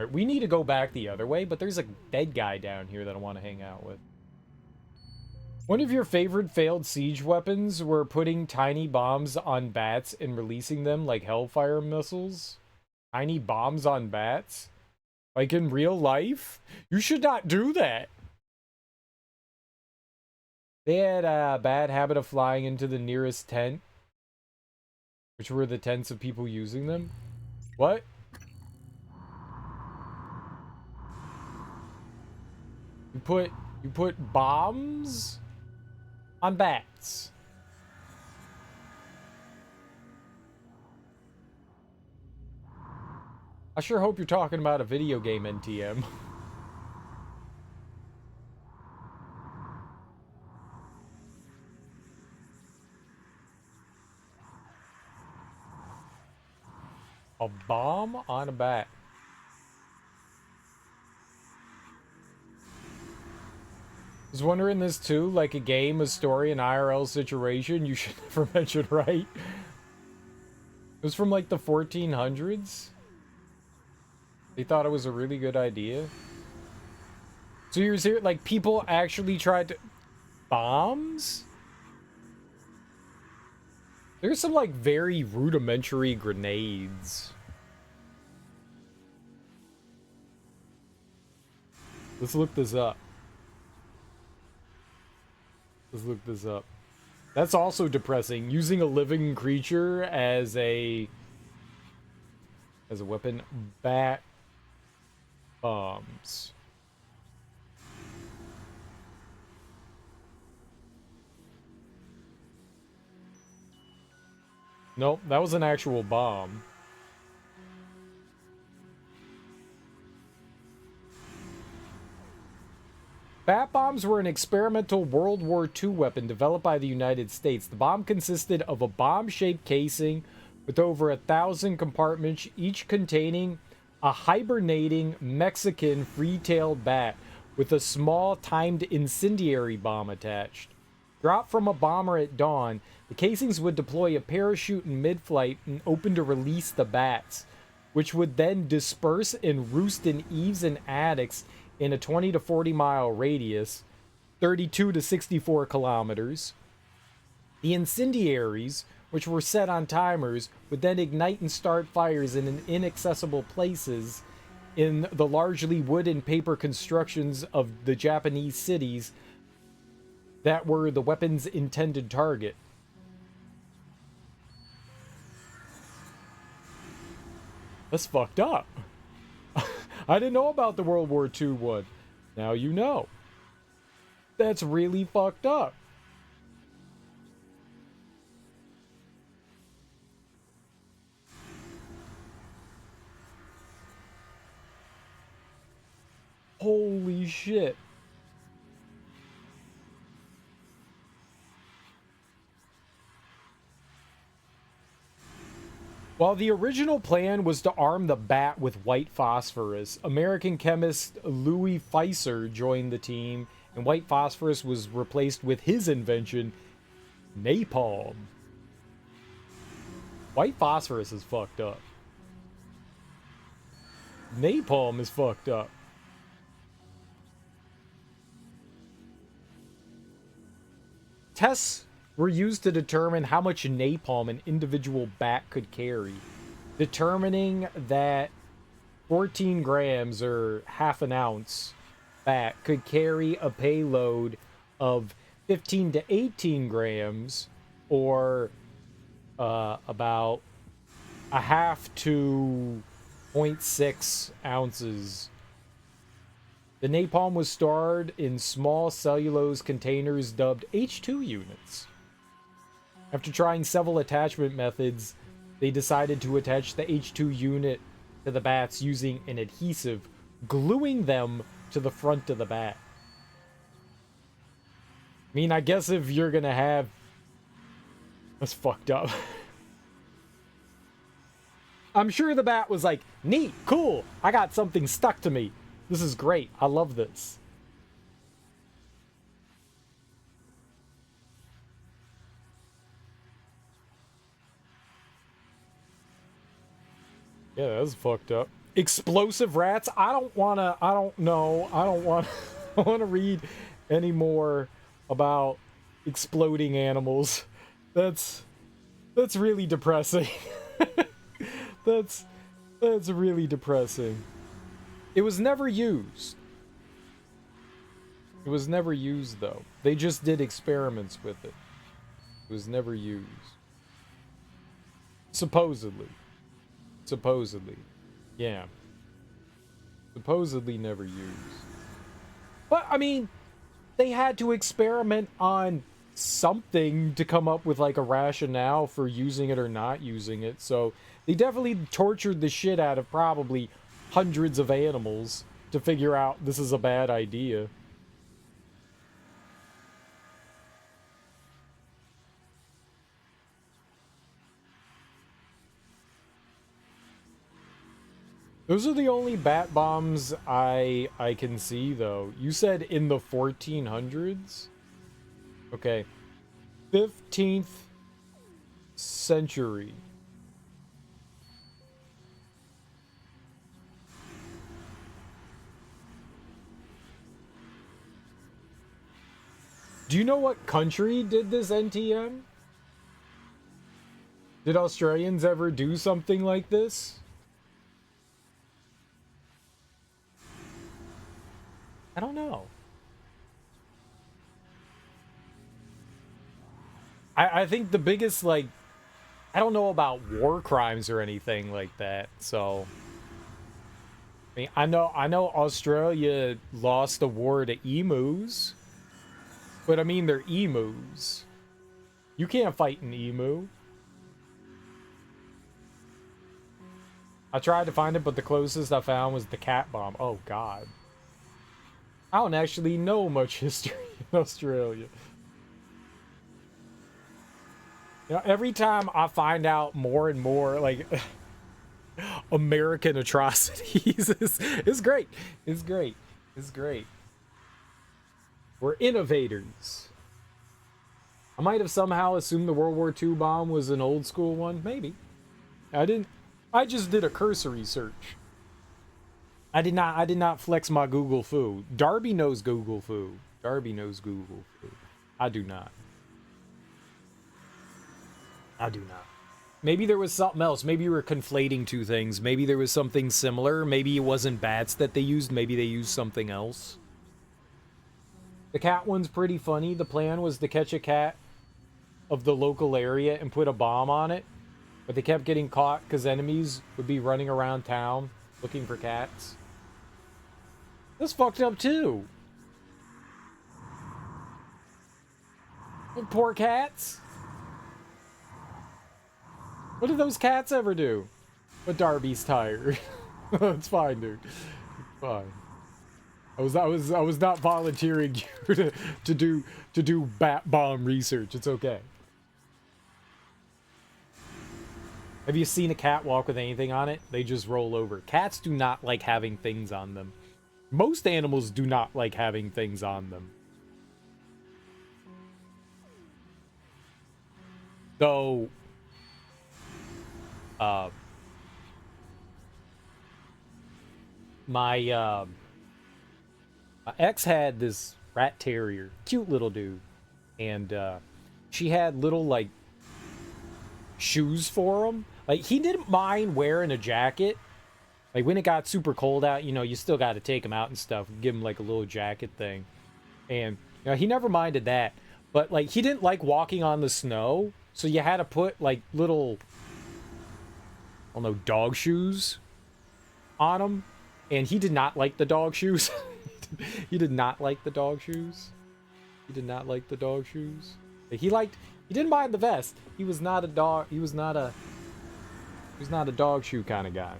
Right, we need to go back the other way, but there's a dead guy down here that I want to hang out with. One of your favorite failed siege weapons were putting tiny bombs on bats and releasing them like Hellfire missiles. Tiny bombs on bats? Like in real life? You should not do that. They had a bad habit of flying into the nearest tent, which were the tents of people using them. What? You put bombs on bats. I sure hope you're talking about a video game, NTM. A bomb on a bat. I was wondering this too, like a game, a story, an IRL situation you should never mention, right? It was from like the 1400s. They thought it was a really good idea. So you're serious? Like people actually tried to... Bombs? There's some like very rudimentary grenades. Let's look this up. Let's look this up. That's also depressing. Using a living creature as a weapon. Bat bombs. Nope, that was an actual bomb. Bat bombs were an experimental World War II weapon developed by the United States. The bomb consisted of a bomb-shaped casing with over 1,000 compartments, each containing a hibernating Mexican free-tailed bat with a small timed incendiary bomb attached. Dropped from a bomber at dawn, the casings would deploy a parachute in mid-flight and open to release the bats, which would then disperse and roost in eaves and attics in a 20 to 40 mile radius, 32 to 64 kilometers. The incendiaries, which were set on timers, would then ignite and start fires in inaccessible places in the largely wood and paper constructions of the Japanese cities that were the weapon's intended target. That's fucked up. I didn't know about the World War II one. Now you know. That's really fucked up. Holy shit. While the original plan was to arm the bat with white phosphorus, American chemist Louis Fieser joined the team, and white phosphorus was replaced with his invention, napalm. White phosphorus is fucked up. Napalm is fucked up. Tests were used to determine how much napalm an individual bat could carry, determining that 14 grams or half an ounce bat could carry a payload of 15 to 18 grams, or about a half to 0.6 ounces. The napalm was stored in small cellulose containers dubbed H2 units. After trying several attachment methods, they decided to attach the H2 unit to the bats using an adhesive, gluing them to the front of the bat. I mean, I guess if you're gonna have... That's fucked up. I'm sure the bat was like, neat, cool, I got something stuck to me. This is great, I love this. Yeah, that was fucked up. explosive rats. I don't know. I don't want I want to read any more about exploding animals. That's really depressing. that's really depressing. It was never used. It was never used though. They just did experiments with it. It was never used. Supposedly. Supposedly. Yeah. Supposedly never used. But, I mean, they had to experiment on something to come up with, like, a rationale for using it or not using it. So, they definitely tortured the shit out of probably hundreds of animals to figure out this is a bad idea. Those are the only bat bombs I can see though. You said in the 1400s? Okay. 15th century. Do you know what country did this NTM? Did Australians ever do something like this? I don't know. I think the biggest, like, I don't know about war crimes or anything like that, so I mean, I know Australia lost the war to emus, but I mean they're emus. You can't fight an emu. I tried to find it, but the closest I found was the cat bomb. Oh god. I don't actually know much history in Australia. You know, every time I find out more and more, like, American atrocities, it's great. It's great. It's great. We're innovators. I might have somehow assumed the World War II bomb was an old school one. Maybe. I didn't. I just did a cursory search. I did not flex my Google foo. Darby knows Google foo. Darby knows Google foo. I do not. I do not. Maybe there was something else. Maybe you were conflating two things. Maybe there was something similar. Maybe it wasn't bats that they used. Maybe they used something else. The cat one's pretty funny. The plan was to catch a cat of the local area and put a bomb on it. But they kept getting caught because enemies would be running around town looking for cats. That's fucked up too. Poor cats. What did those cats ever do? But Darby's tired. It's fine, dude. It's fine. I was not volunteering you to do bat bomb research. It's okay. Have you seen a cat walk with anything on it? They just roll over. Cats do not like having things on them. Most animals do not like having things on them. Though, my ex had this rat terrier, cute little dude, and she had little like shoes for him. Like he didn't mind wearing a jacket. Like when it got super cold out, you know, you still got to take him out and stuff, give him like a little jacket thing, and you know he never minded that. But like he didn't like walking on the snow, so you had to put like little, I don't know, dog shoes on him, and he did not like the dog shoes. He did not like the dog shoes. He did not like the dog shoes. He didn't mind the vest. He was not a dog. He was not a dog shoe kind of guy.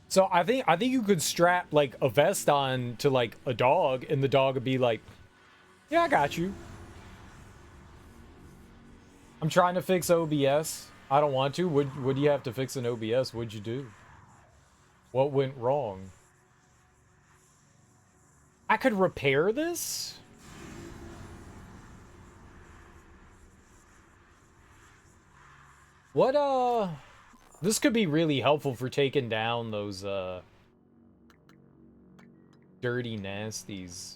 So I think you could strap like a vest on to like a dog, and the dog would be like, "Yeah, I got you." I'm trying to fix OBS. I don't want to. Would you have to fix an OBS? What'd you do? What went wrong? I could repair this? What, this could be really helpful for taking down those, dirty nasties.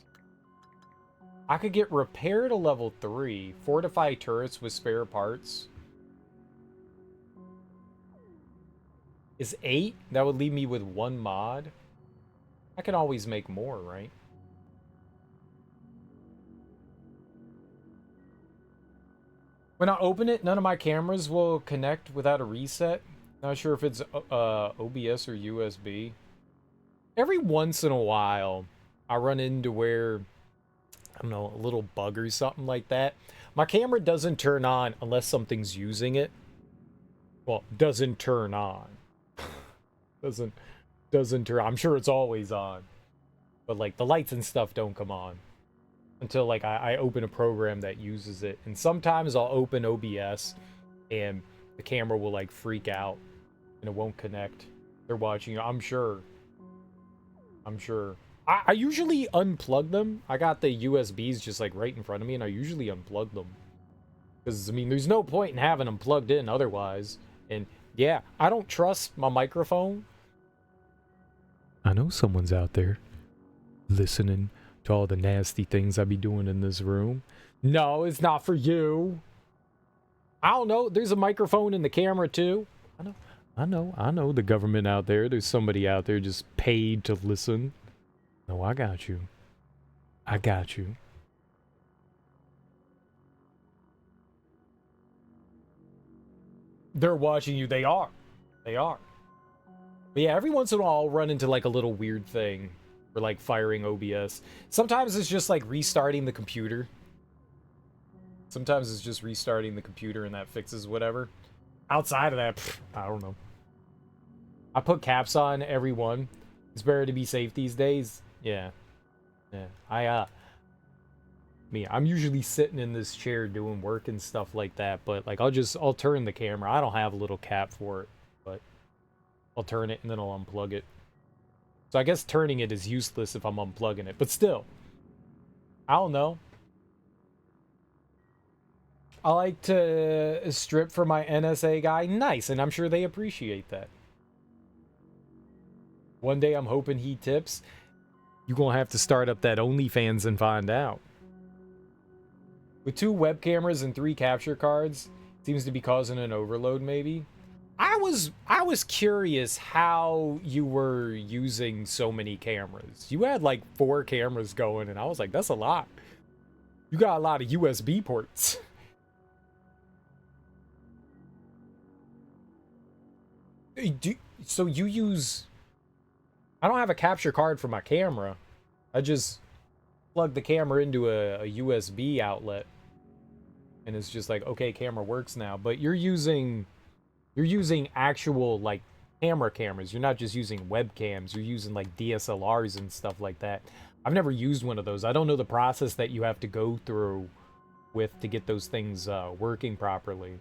I could get repair to level 3. Fortify turrets with spare parts. Is 8? That would leave me with 1 mod. I can always make more, right? When I open it, none of my cameras will connect without a reset. Not sure if it's OBS or USB. Every once in a while, I run into where, I don't know, a little bug or something like that. My camera doesn't turn on unless something's using it. Well, doesn't turn on. doesn't turn. I'm sure it's always on. But like the lights and stuff don't come on until like I open a program that uses it. And sometimes I'll open OBS and the camera will like freak out and it won't connect. They're watching. I'm sure. I usually unplug them. I got the USBs just like right in front of me and I usually unplug them. Because, I mean, there's no point in having them plugged in otherwise. And yeah, I don't trust my microphone. I know someone's out there listening to all the nasty things I be doing in this room. No, it's not for you. I don't know. There's a microphone in the camera too. I know the government out there. There's somebody out there just paid to listen. No, I got you. They're watching you. They are. But yeah, every once in a while I'll run into like a little weird thing for like firing OBS. Sometimes it's just like restarting the computer. And that fixes whatever. Outside of that, I don't know. I put caps on every one. It's better to be safe these days. Yeah. I'm usually sitting in this chair doing work and stuff like that, but like I'll turn the camera. I don't have a little cap for it, but I'll turn it and then I'll unplug it. So I guess turning it is useless if I'm unplugging it, but still. I don't know. I like to strip for my NSA guy. Nice, and I'm sure they appreciate that. One day I'm hoping he tips. You're gonna have to start up that OnlyFans and find out. With 2 web cameras and 3 capture cards, seems to be causing an overload maybe. I was curious how you were using so many cameras. You had like 4 cameras going and I was like, that's a lot. You got a lot of USB ports. So you use... I don't have a capture card for my camera. I just plug the camera into a USB outlet. And it's just like, okay, camera works now. But you're using actual, like, cameras. You're not just using webcams. You're using, like, DSLRs and stuff like that. I've never used one of those. I don't know the process that you have to go through to get those things working properly.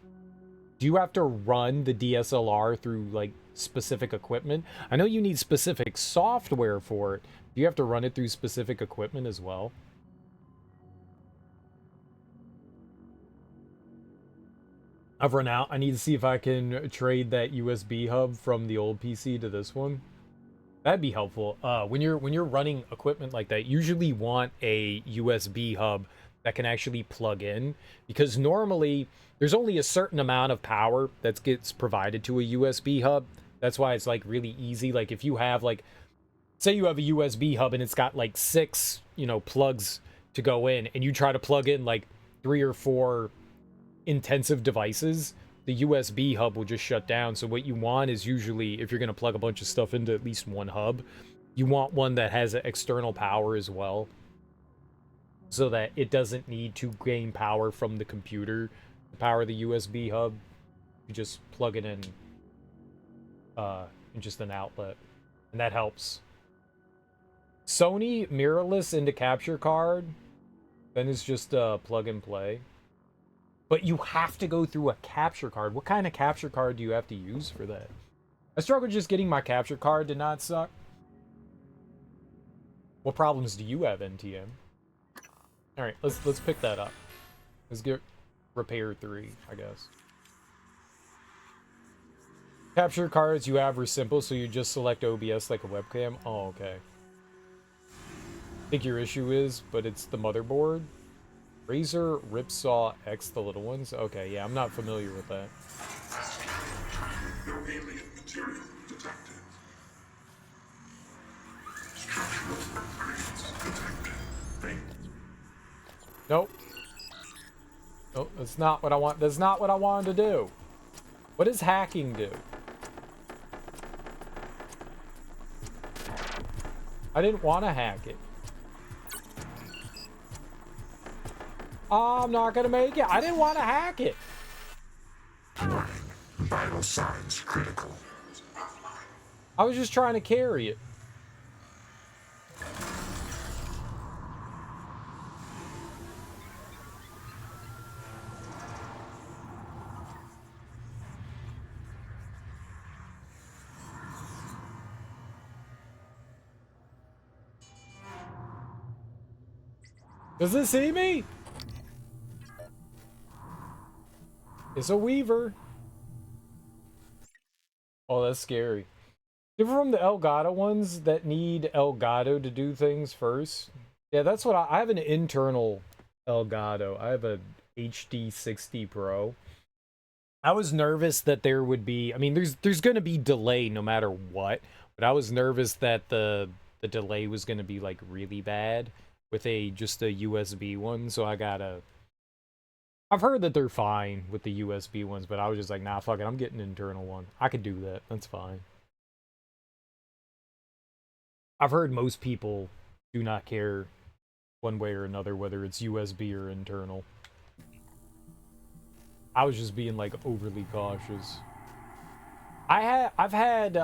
Do you have to run the DSLR through, like, specific equipment? I know you need specific software for it. Do you have to run it through specific equipment as well? I've run out. I need to see if I can trade that USB hub from the old PC to this one. That'd be helpful. When you're running equipment like that, usually you want a USB hub that can actually plug in, because normally there's only a certain amount of power that gets provided to a USB hub. That's why it's like really easy. Like if you have like, say you have a USB hub and it's got like 6, plugs to go in, and you try to plug in like 3 or 4 intensive devices, the USB hub will just shut down. So what you want is usually, if you're going to plug a bunch of stuff into at least one hub, you want one that has external power as well, so that it doesn't need to gain power from the computer to power the USB hub. You just plug it in just an outlet, and that helps. Sony mirrorless into capture card, then it's just plug and play. But you have to go through a capture card. What kind of capture card do you have to use for that? I struggle just getting my capture card to not suck. What problems do you have, NTM? All right, let's pick that up. Let's get repair 3, I guess. Capture cards you have are simple, so you just select OBS like a webcam. Oh, okay. I think your issue is, but it's the motherboard. Razer Ripsaw X, the little ones. Okay, yeah, I'm not familiar with that. No alien material detected. Structural upgrades detected. Failed. Nope. Nope, that's not what I want. That's not what I wanted to do. What does hacking do? I didn't want to hack it. I'm not gonna make it. I didn't want to hack it. Warning. Vital signs critical. I was just trying to carry it. Does it see me? It's a weaver. Oh, that's scary. Different from the Elgato ones that need Elgato to do things first. Yeah, that's what I have an internal Elgato. I have a HD60 Pro. I was nervous that there would be, I mean, there's going to be delay no matter what, but I was nervous that the delay was going to be like really bad with just a USB one, so I've heard that they're fine with the USB ones, but I was just like, nah, fuck it, I'm getting an internal one. I could do that. That's fine. I've heard most people do not care one way or another whether it's USB or internal. I was just being like overly cautious. I've had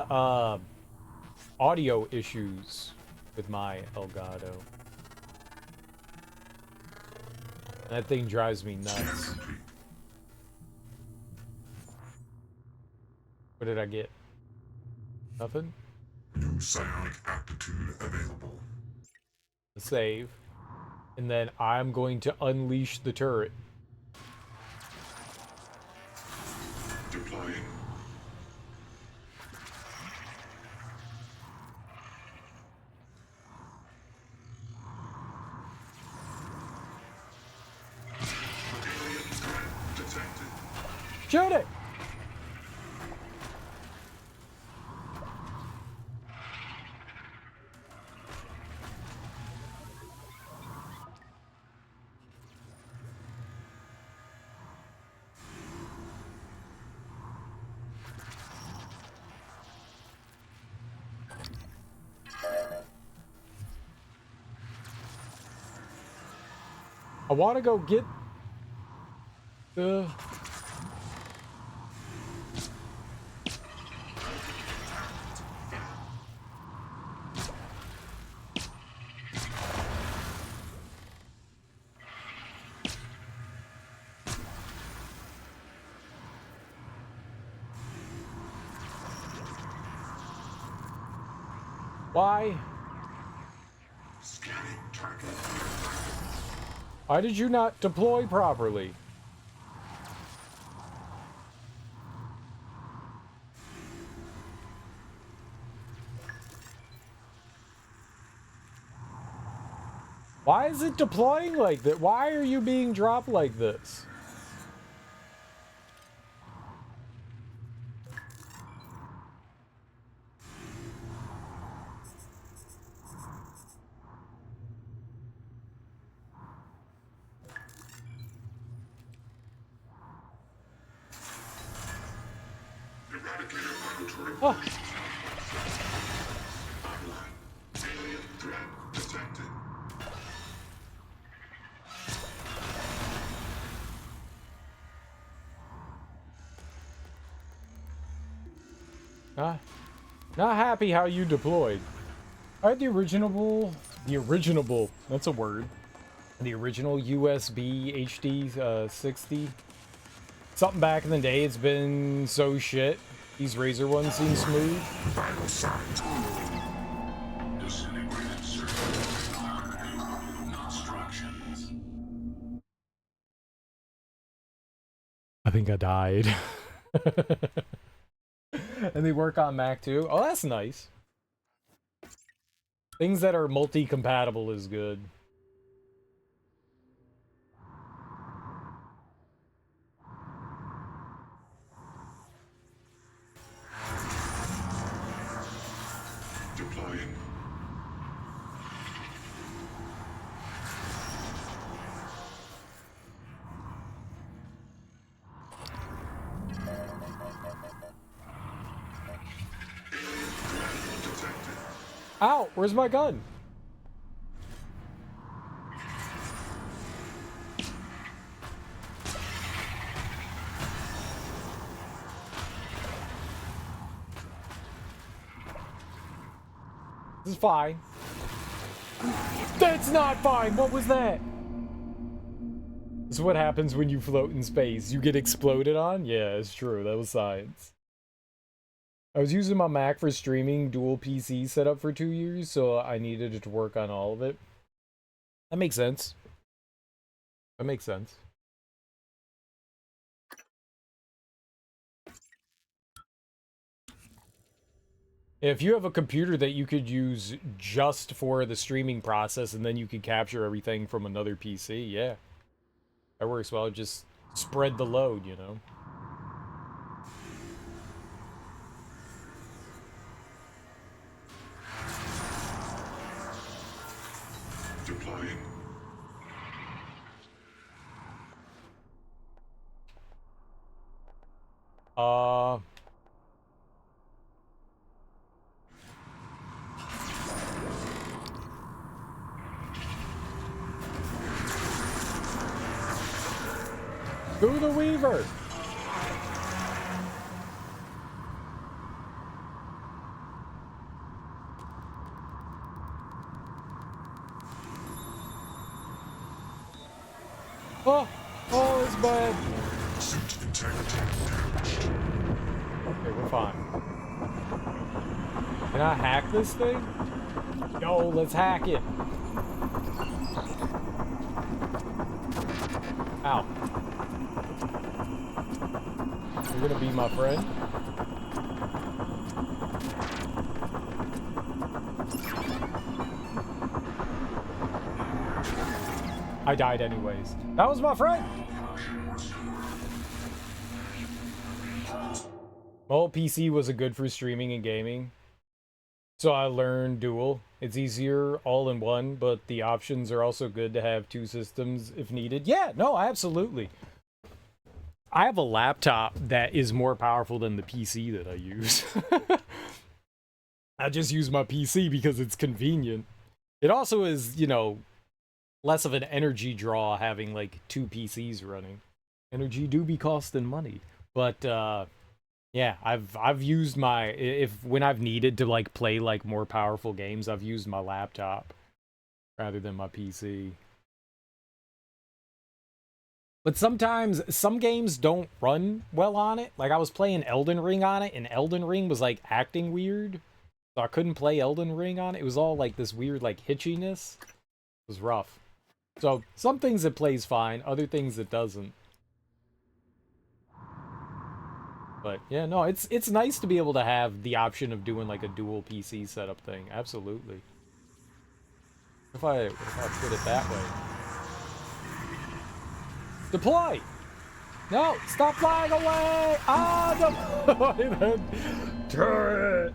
audio issues with my Elgato. That thing drives me nuts. What did I get? Nothing? New psionic aptitude available. Save. And then I'm going to unleash the turret. Deploying. Alien threat detected. Shoot it! I want to go get the... Why? Scanning target. Why did you not deploy properly? Why is it deploying like that? Why are you being dropped like this? Eradicator laboratory. Oh. Online. Alien threat detected. Not happy how you deployed. I had the original, that's a word. The original USB HD 60. Something back in the day, it's been so shit. These Razer ones seem smooth. Vital signs. Disintegrated circuits. Instructions. I think I died. And they work on Mac too. Oh, that's nice. Things that are multi-compatible is good. Deploying. Detected. Ow, where's my gun? This is fine. That's not fine! What was that? This is what happens when you float in space. You get exploded on? Yeah, it's true. That was science. I was using my Mac for streaming dual PC setup for 2 years, so I needed it to work on all of it. That makes sense. That makes sense. If you have a computer that you could use just for the streaming process and then you could capture everything from another PC, yeah. That works well. Just spread the load, you know? Deploying. Uh... Do the Weaver! Oh! Oh, it's bad! Suit integrity damaged. Okay, we're fine. Can I hack this thing? Yo, let's hack it! Ow. You're gonna be my friend? I died anyways. That was my friend! My old PC wasn't good for streaming and gaming. So I learned dual. It's easier all in one, but the options are also good to have 2 systems if needed. Yeah, no, absolutely. I have a laptop that is more powerful than the PC that I use. I just use my PC because it's convenient. It also is, you know, less of an energy draw having like 2 PCs running. Energy do be costing money. But yeah, I've used my when I've needed to like play like more powerful games, I've used my laptop rather than my PC. But sometimes some games don't run well on it. Like I was playing Elden Ring on it, and Elden Ring was like acting weird. So I couldn't play Elden Ring on it. It was all like this weird like hitchiness. It was rough. So some things it plays fine, other things it doesn't. But yeah, no, it's nice to be able to have the option of doing like a dual PC setup thing. Absolutely. What if I put it that way? Deploy! No! Stop flying away! Ah, deploy then! Turret!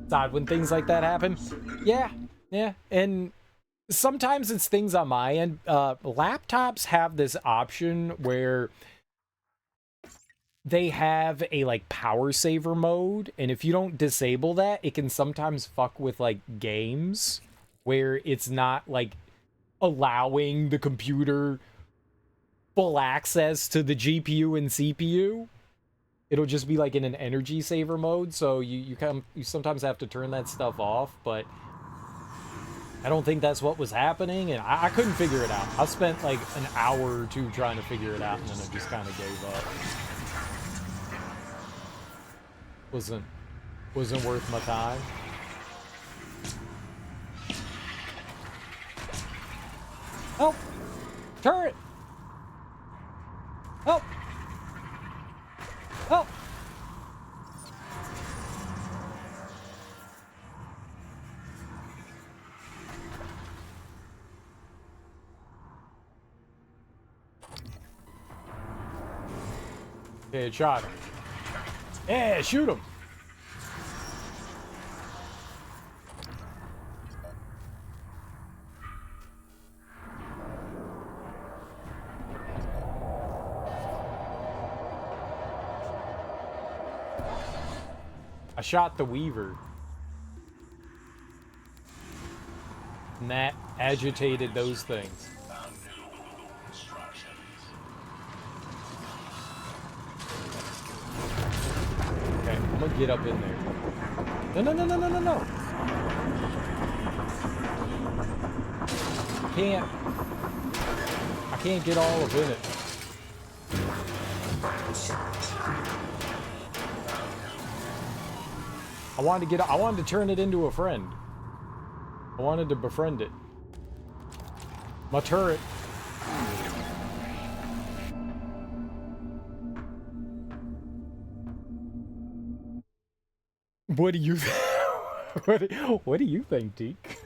It's odd when things like that happen. Yeah, yeah. And sometimes it's things on my end. Laptops have this option where they have a like power saver mode, and if you don't disable that, it can sometimes fuck with like games where it's not like allowing the computer full access to the GPU and CPU. It'll just be like in an energy saver mode, so you sometimes have to turn that stuff off, but I don't think that's what was happening, and I couldn't figure it out. I spent like an hour or 2 trying to figure it out, and then I just kind of gave up. Wasn't worth my time. Help! Turret! Help! Help! Okay, shot him. Yeah, shoot him. I shot the Weaver. And that agitated those things. Okay, I'm gonna get up in there. No, no, no, no, no, no, no. I can't get all of in it. I wanted to turn it into a friend. I wanted to befriend it. My turret. What do you what do you think, Deke?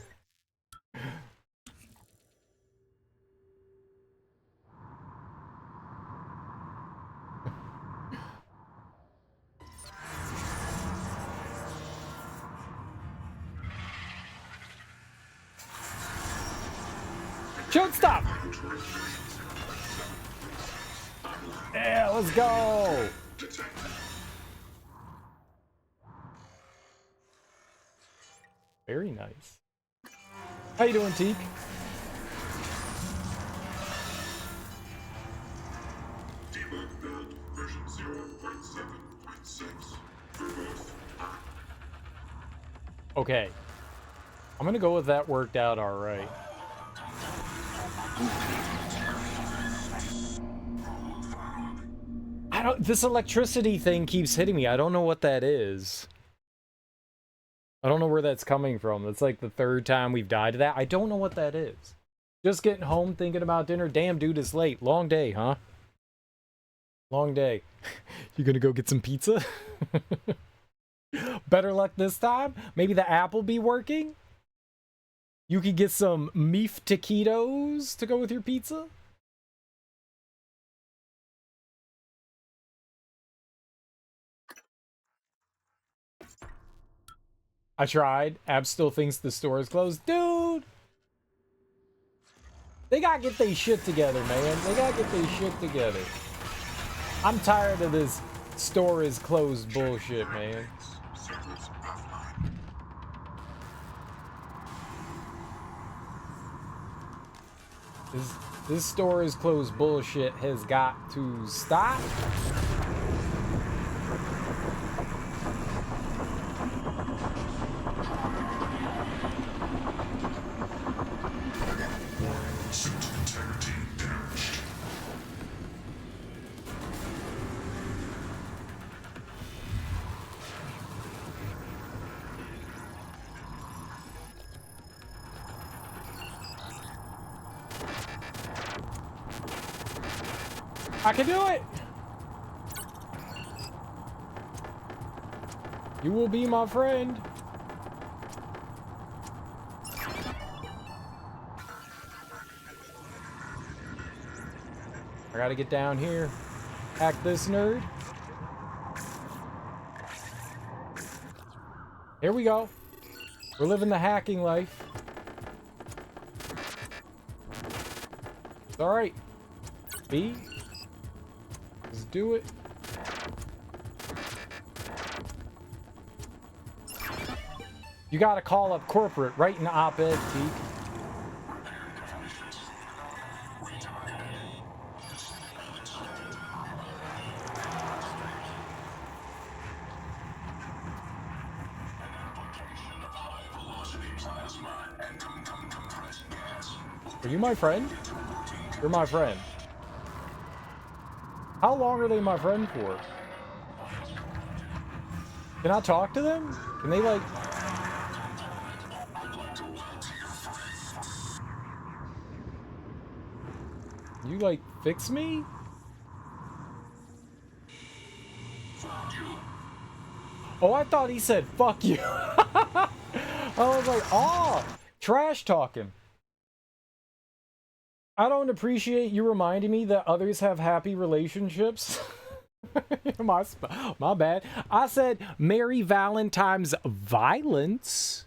Shoot, stop! Yeah, let's go! Very nice. How you doing, Teak? Debug build version 0.7.6 for both. Okay. I'm gonna go with that worked out alright. This electricity thing keeps hitting me. I don't know what that is. I don't know where that's coming from. It's like the third time we've died to that. I don't know what that is. Just getting home, thinking about dinner. Damn, dude, it's late. Long day, huh? Long day. You gonna go get some pizza? Better luck this time? Maybe the app will be working? You could get some meat taquitos to go with your pizza? I tried. Ab still thinks the store is closed. Dude! They gotta get their shit together, man. They gotta get their shit together. I'm tired of this store is closed bullshit, man. This store is closed bullshit has got to stop. Suit integrity damaged. I can do it! You will be my friend. I gotta get down here. Hack this nerd. Here we go. We're living the hacking life. It's alright. B. Let's do it. You gotta call up corporate right in the op-ed, Teak. Are you my friend? You're my friend. How long are they my friend for? Can I talk to them? Can they like... You like fix me? Oh, I thought he said fuck you. I was like, oh, trash talking. I don't appreciate you reminding me that others have happy relationships. My bad. I said Merry Valentine's Violence.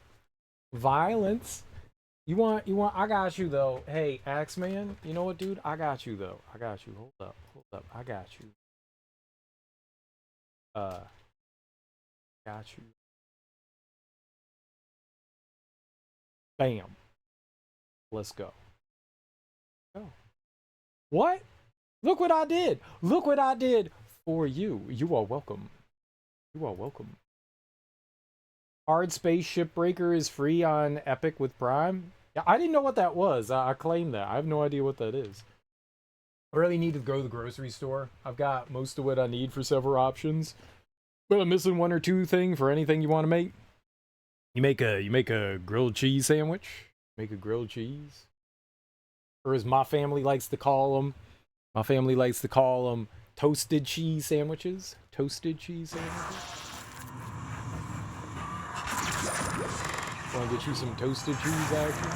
Violence. You want, I got you though. Hey, Axeman, you know what, dude? I got you though. I got you. Hold up. I got you. Got you. Bam. Let's go. Oh. What? Look what I did. Look what I did for you. You are welcome. You are welcome. Hard Space Shipbreaker is free on Epic with Prime. Yeah, I didn't know what that was. I claimed that. I have no idea what that is. I really need to go to the grocery store. I've got most of what I need for several options, but I'm missing one or two thing for anything you want to make. You make a grilled cheese sandwich. Make a grilled cheese, or as my family likes to call them, toasted cheese sandwiches. Toasted cheese sandwiches. Want to get you some toasted cheese action?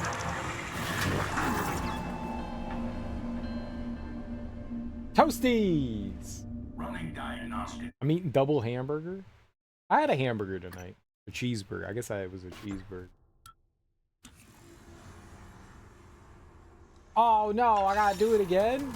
Toasties! Running diagnostic. I'm eating double hamburger. I had a hamburger tonight. A cheeseburger. I guess it was a cheeseburger. Oh no, I gotta do it again?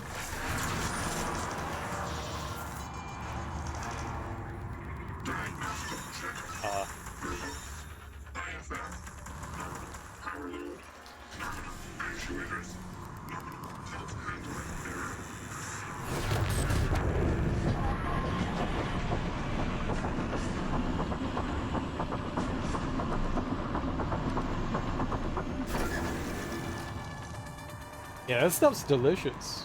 Yeah, that stuff's delicious.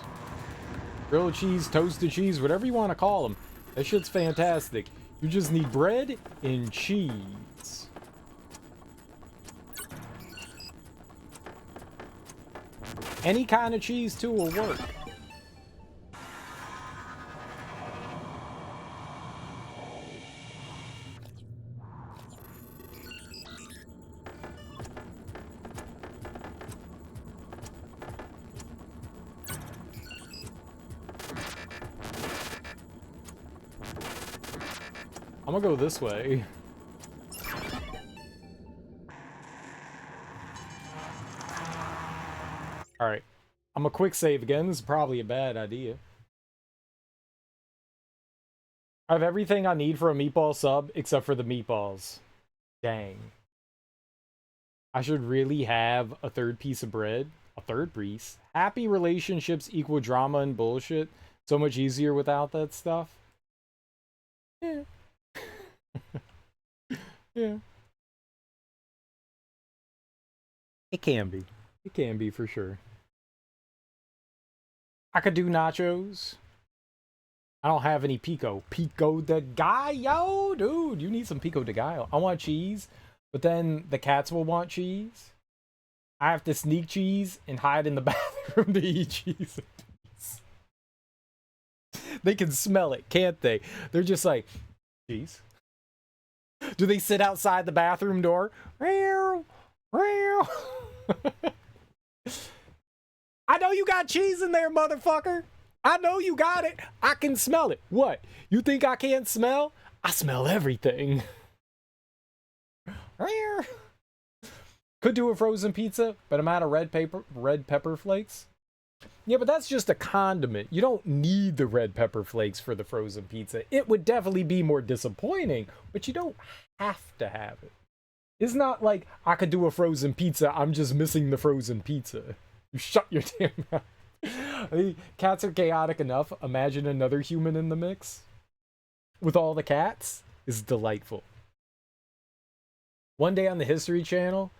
Grilled cheese, toasted cheese, whatever you want to call them. That shit's fantastic. You just need bread and cheese. Any kind of cheese, too, will work. I'm gonna go this way. Alright. I'm a quick save again. This is probably a bad idea. I have everything I need for a meatball sub except for the meatballs. Dang. I should really have a third piece of bread. A third piece. Happy relationships equal drama and bullshit. So much easier without that stuff. Yeah. Yeah. It can be. It can be for sure. I could do nachos. I don't have any pico. Pico de gallo? Dude, you need some pico de gallo. I want cheese, but then the cats will want cheese. I have to sneak cheese and hide in the bathroom to eat cheese. They can smell it, can't they? They're just like, cheese. Do they sit outside the bathroom door? I know you got cheese in there, motherfucker. I know you got it. I can smell it. What? You think I can't smell? I smell everything. Could do a frozen pizza, but I'm out of red pepper flakes. Yeah, but that's just a condiment. You don't need the red pepper flakes for the frozen pizza. It would definitely be more disappointing, but you don't have to have it. It's not like I could do a frozen pizza, I'm just missing the frozen pizza. You shut your damn mouth. I mean, cats are chaotic enough. Imagine another human in the mix. With all the cats is delightful. One day on the History Channel,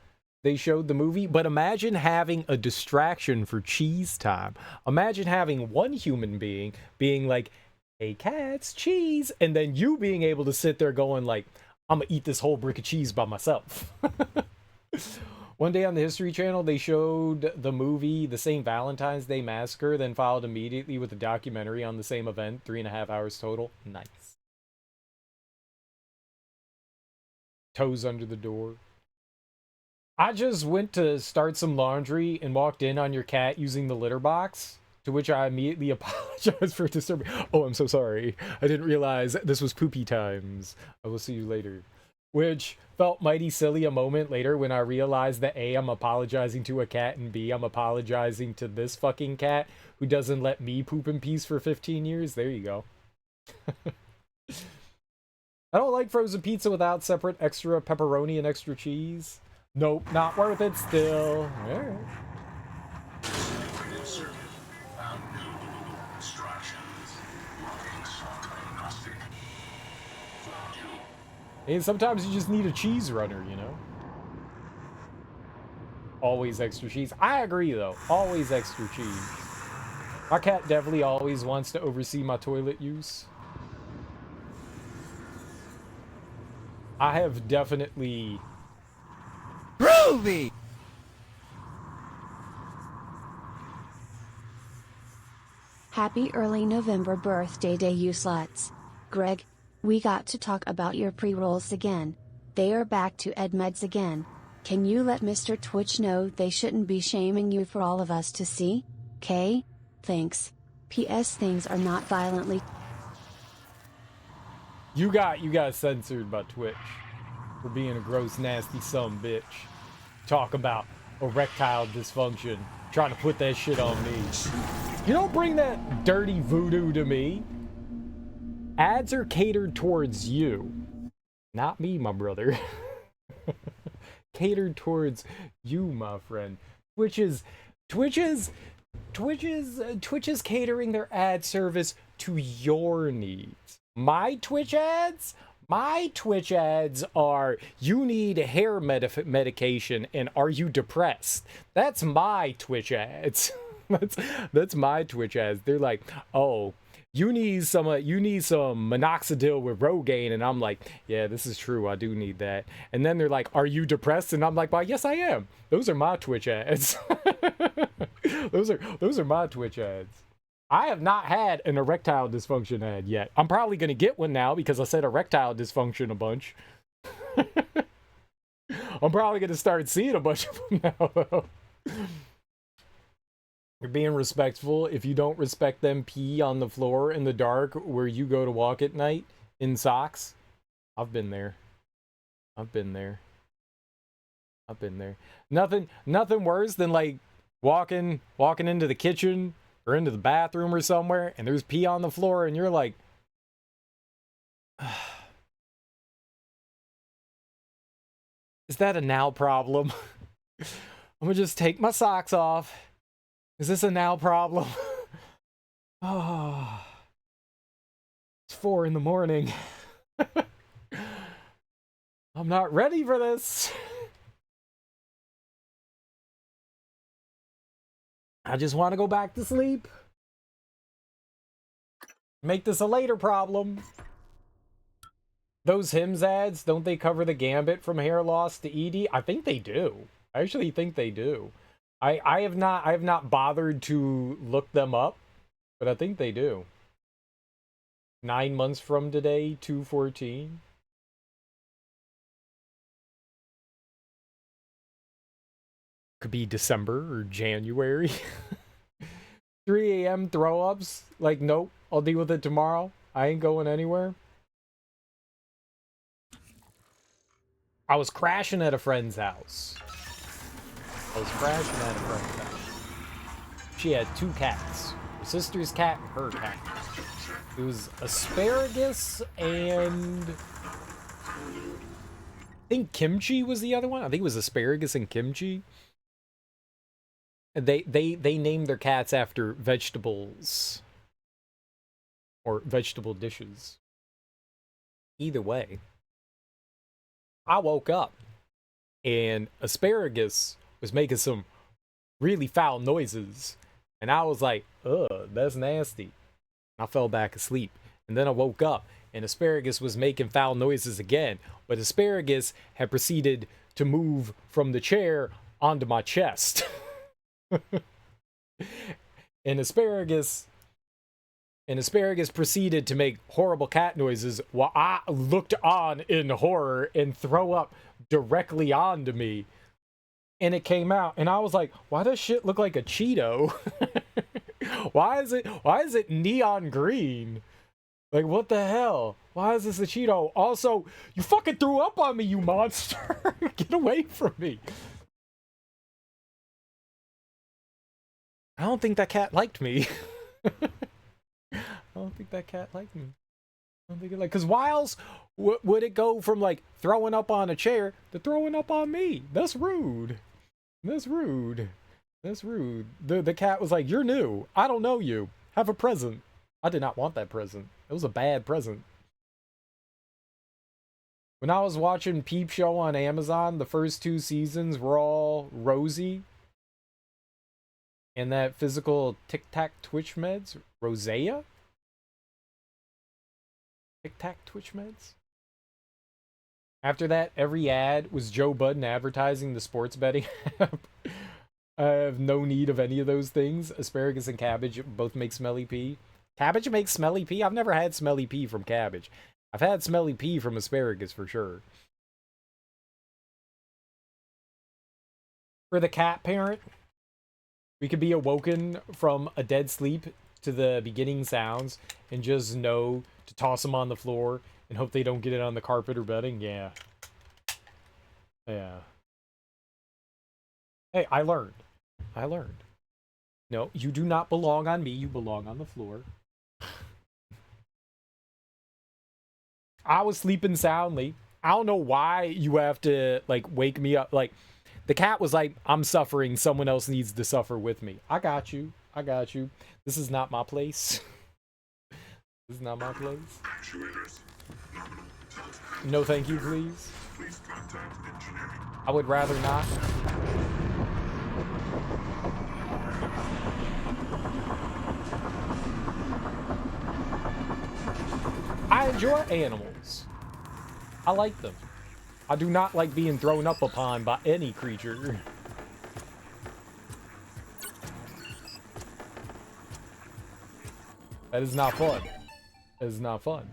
they showed the movie, but imagine having a distraction for cheese time. Imagine having one human being like, hey cats, cheese, and then you being able to sit there going like, I'm gonna eat this whole brick of cheese by myself. One day on the History Channel, they showed the movie The St. Valentine's Day Massacre, then followed immediately with a documentary on the same event, 3.5 hours total. Nice. Toes under the door. I just went to start some laundry and walked in on your cat using the litter box. To which I immediately apologized for disturbing. Oh, I'm so sorry. I didn't realize this was poopy times. I will see you later. Which felt mighty silly a moment later when I realized that A, I'm apologizing to a cat, and B, I'm apologizing to this fucking cat who doesn't let me poop in peace for 15 years. There you go. I don't like frozen pizza without separate extra pepperoni and extra cheese. Nope, not worth it still. Alright. Printed circuit. Found new instructions. Locking soft diagnostic. Found you. And sometimes you just need a cheese runner, you know? Always extra cheese. I agree, though. Always extra cheese. My cat definitely always wants to oversee my toilet use. I have definitely... Groovy! Happy early November birthday day, you sluts. Greg, we got to talk about your pre-rolls again. They are back to EdMeds again. Can you let Mr. Twitch know they shouldn't be shaming you for all of us to see? K? Thanks. P.S. Things are not violently. You got censored by Twitch for being a gross, nasty son bitch. Talk about erectile dysfunction. Trying to put that shit on me. You don't bring that dirty voodoo to me. Ads are catered towards you. Not me, my brother. Catered towards you, my friend. Twitch is catering their ad service to your needs. My Twitch ads are, you need hair medication and are you depressed? That's my Twitch ads. that's my Twitch ads. They're like, oh, you need some minoxidil with Rogaine, and I'm like, yeah, this is true, I do need that. And then they're like, are you depressed? And I'm like, well, yes, I am. Those are my Twitch ads. those are my Twitch ads. I have not had an erectile dysfunction ad yet. I'm probably gonna get one now because I said erectile dysfunction a bunch. I'm probably gonna start seeing a bunch of them now, though. You're being respectful. If you don't respect them, pee on the floor in the dark where you go to walk at night in socks. I've been there. Nothing worse than like walking into the kitchen or into the bathroom or somewhere and there's pee on the floor and you're like, is that a now problem? I'm gonna just take my socks off. Is this a now problem? Oh, it's 4 in the morning. I'm not ready for this. I just want to go back to sleep. Make this a later problem. Those Hims ads, don't they cover the gambit from hair loss to ED? I think they do. I actually think they do. I have not bothered to look them up, but I think they do. 9 months from today, 2/14. Could be December or January. 3 a.m. throw-ups. Like, nope, I'll deal with it tomorrow. I ain't going anywhere. I was crashing at a friend's house. She had 2 cats. Her sister's cat and her cat. It was Asparagus and... I think Kimchi was the other one. I think it was Asparagus and Kimchi. They named their cats after vegetables. Or vegetable dishes. Either way. I woke up. And Asparagus was making some really foul noises. And I was like, ugh, that's nasty. I fell back asleep. And then I woke up. And Asparagus was making foul noises again. But Asparagus had proceeded to move from the chair onto my chest. And Asparagus proceeded to make horrible cat noises while I looked on in horror and throw up directly onto me. And it came out, and I was like, why does shit look like a Cheeto? Why is it neon green? Like, what the hell? Why is this a Cheeto? Also, you fucking threw up on me, you monster. Get away from me. I don't think that cat liked me. I don't think that cat liked me. I don't think it like, because why else would it go from like throwing up on a chair to throwing up on me? That's rude. That's rude. That's rude. The cat was like, "You're new. I don't know you. Have a present." I did not want that present. It was a bad present. When I was watching Peep Show on Amazon, the first 2 seasons were all rosy. And that physical Tic Tac Twitch meds, Rosea? Tic Tac Twitch meds? After that, every ad was Joe Budden advertising the sports betting app. I have no need of any of those things. Asparagus and cabbage both make smelly pee. Cabbage makes smelly pee? I've never had smelly pee from cabbage. I've had smelly pee from asparagus for sure. For the cat parent, we could be awoken from a dead sleep to the beginning sounds and just know to toss them on the floor and hope they don't get it on the carpet or bedding. Yeah. Yeah. Hey, I learned. I learned. No, you do not belong on me. You belong on the floor. I was sleeping soundly. I don't know why you have to, like, wake me up. Like, the cat was like, "I'm suffering. Someone else needs to suffer with me." I got you. I got you. This is not my place. This is not my place. No thank you, please. I would rather not. I enjoy animals. I like them. I do not like being thrown up upon by any creature. That is not fun. That is not fun.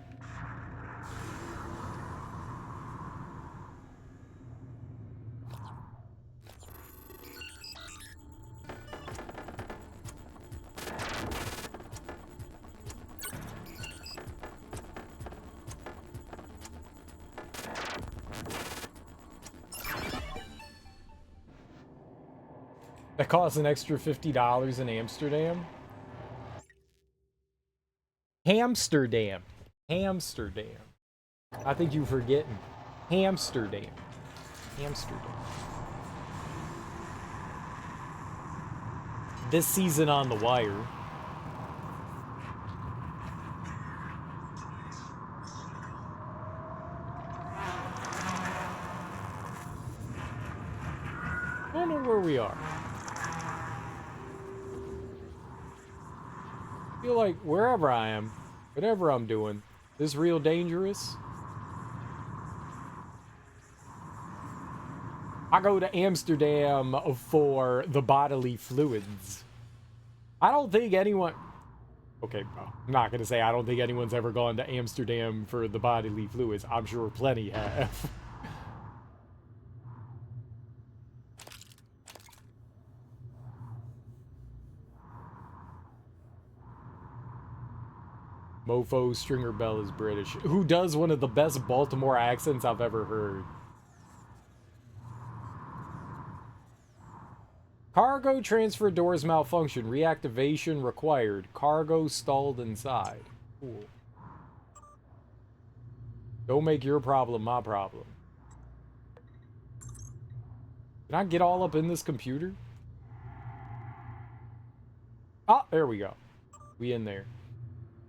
That costs an extra $50 in Amsterdam. Hamsterdam. Hamsterdam. I think you're forgetting. Hamsterdam. Amsterdam. This season on The Wire. I don't know where we are. I feel like wherever I am, whatever I'm doing, is real dangerous. I go to Amsterdam for the bodily fluids. I don't think anyone... Okay, well, I'm not going to say I don't think anyone's ever gone to Amsterdam for the bodily fluids. I'm sure plenty have. Mofo Stringer Bell is British. Who does one of the best Baltimore accents I've ever heard. Cargo transfer doors malfunction. Reactivation required. Cargo stalled inside. Cool. Don't make your problem my problem. Can I get all up in this computer? Ah, there we go. We in there.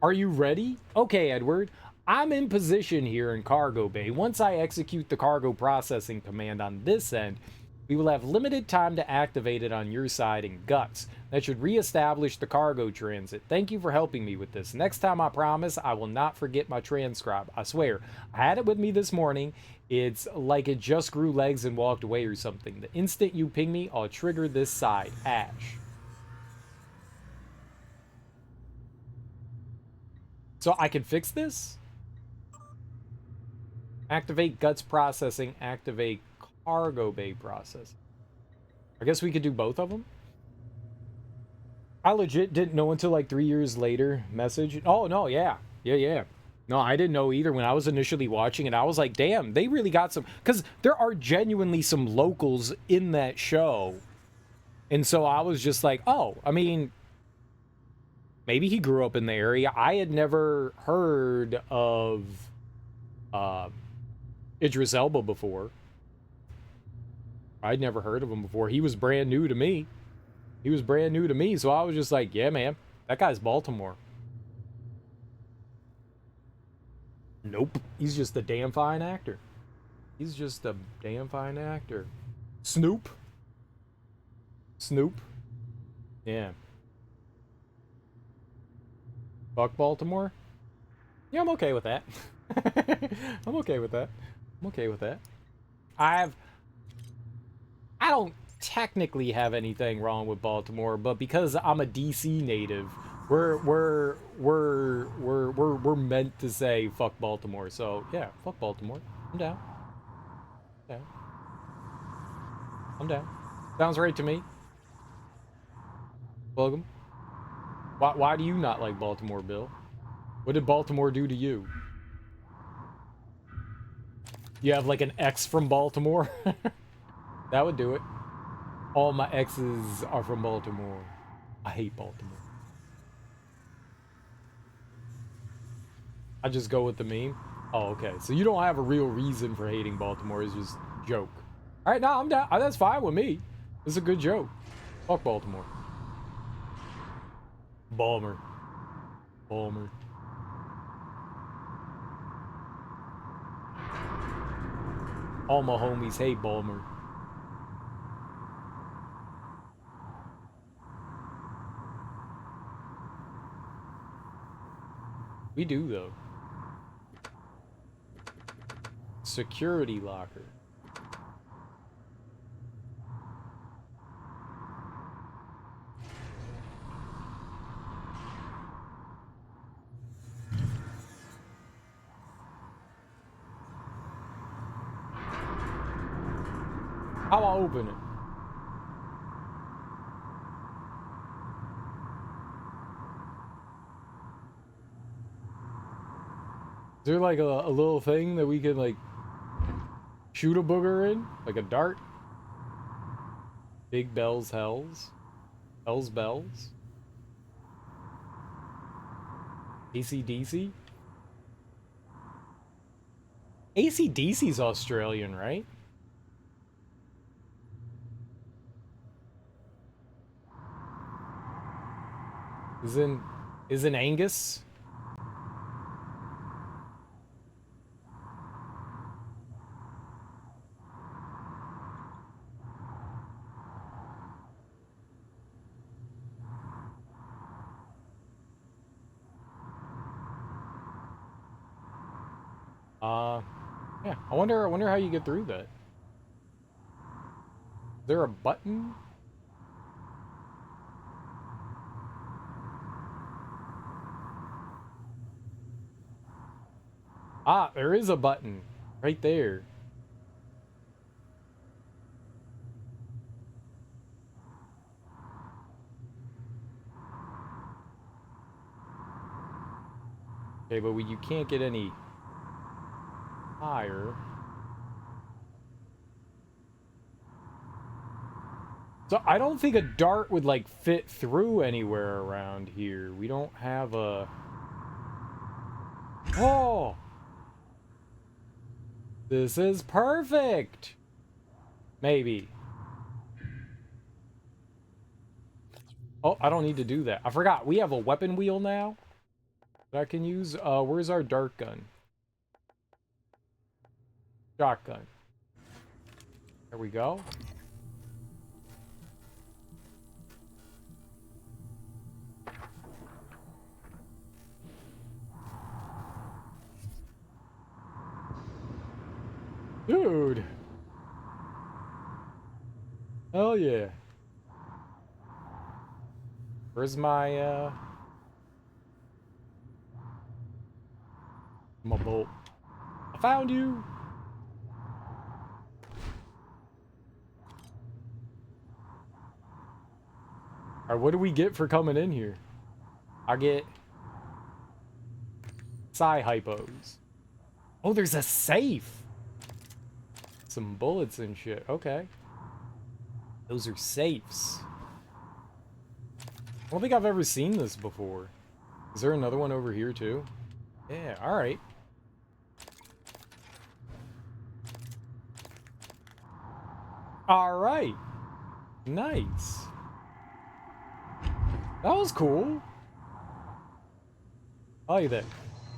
Are you ready? Okay, Edward. I'm in position here in cargo bay. Once I execute the cargo processing command on this end, we will have limited time to activate it on your side in Guts. That should reestablish the cargo transit. Thank you for helping me with this. Next time, I promise I will not forget my transcribe. I swear. I had it with me this morning. It's like it just grew legs and walked away or something. The instant you ping me, I'll trigger this side. Ash. So I can fix this? Activate Guts processing, activate cargo bay processing. I guess we could do both of them. I legit didn't know until like 3 years later. Message. Oh no, yeah, yeah. No, I didn't know either when I was initially watching it. I was like, damn, they really got some, because there are genuinely some locals in that show, and so I was just like, oh, I mean, maybe he grew up in the area. I had never heard of Idris Elba before. I'd never heard of him before. He was brand new to me. So I was just like, yeah, man, that guy's Baltimore. Nope. He's just a damn fine actor. Snoop. Yeah. Fuck Baltimore? Yeah, I'm okay with that. I'm okay with that. I don't technically have anything wrong with Baltimore, but because I'm a DC native, we're meant to say fuck Baltimore. So yeah, fuck Baltimore. I'm down. I'm down. Sounds right to me. Welcome. Why do you not like Baltimore, Bill? What did Baltimore do to you? You have like an ex from Baltimore? That would do it. All my exes are from Baltimore. I hate Baltimore. I just go with the meme. Oh, okay. So you don't have a real reason for hating Baltimore. It's just joke. All right, no, I'm down. That's fine with me. It's a good joke. Fuck Baltimore. Balmer. All my homies hate Balmer. We do, though. Security locker. How I open it? Is there like a little thing that we can like shoot a booger in? Like a dart? Big bells, hells. Hells bells. AC/DC? AC/DC's Australian, right? Isn't Angus? Yeah. I wonder how you get through that. Is there a button? Ah, there is a button right there. Okay, but you can't get any higher. So I don't think a dart would like fit through anywhere around here. We don't have a... Oh! This is perfect! Maybe. Oh, I don't need to do that. I forgot. We have a weapon wheel now that I can use. Where's our dart gun? Shotgun. There we go. Dude. Hell yeah. Where's my bolt? I found you. Alright, what do we get for coming in here? I get Psy-Hypos. Oh, there's a safe! Some bullets and shit. Okay. Those are safes. I don't think I've ever seen this before. Is there another one over here too? Yeah, alright. Alright. Nice. That was cool. I like that.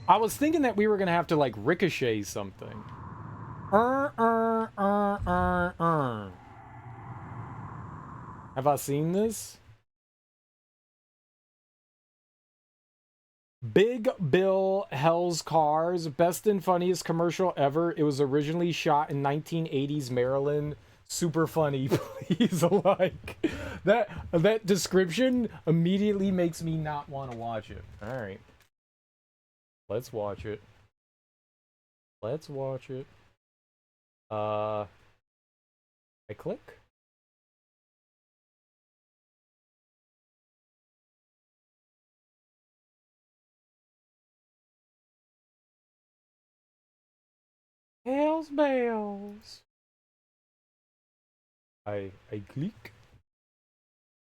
I was thinking that we were gonna have to like ricochet something. Have I seen this? Big Bill Hell's Cars, best and funniest commercial ever. It was originally shot in 1980s Maryland. Super funny. Please like that description immediately makes me not want to watch it. All right. Let's watch it. Let's watch it. I click. Hells bells. I click.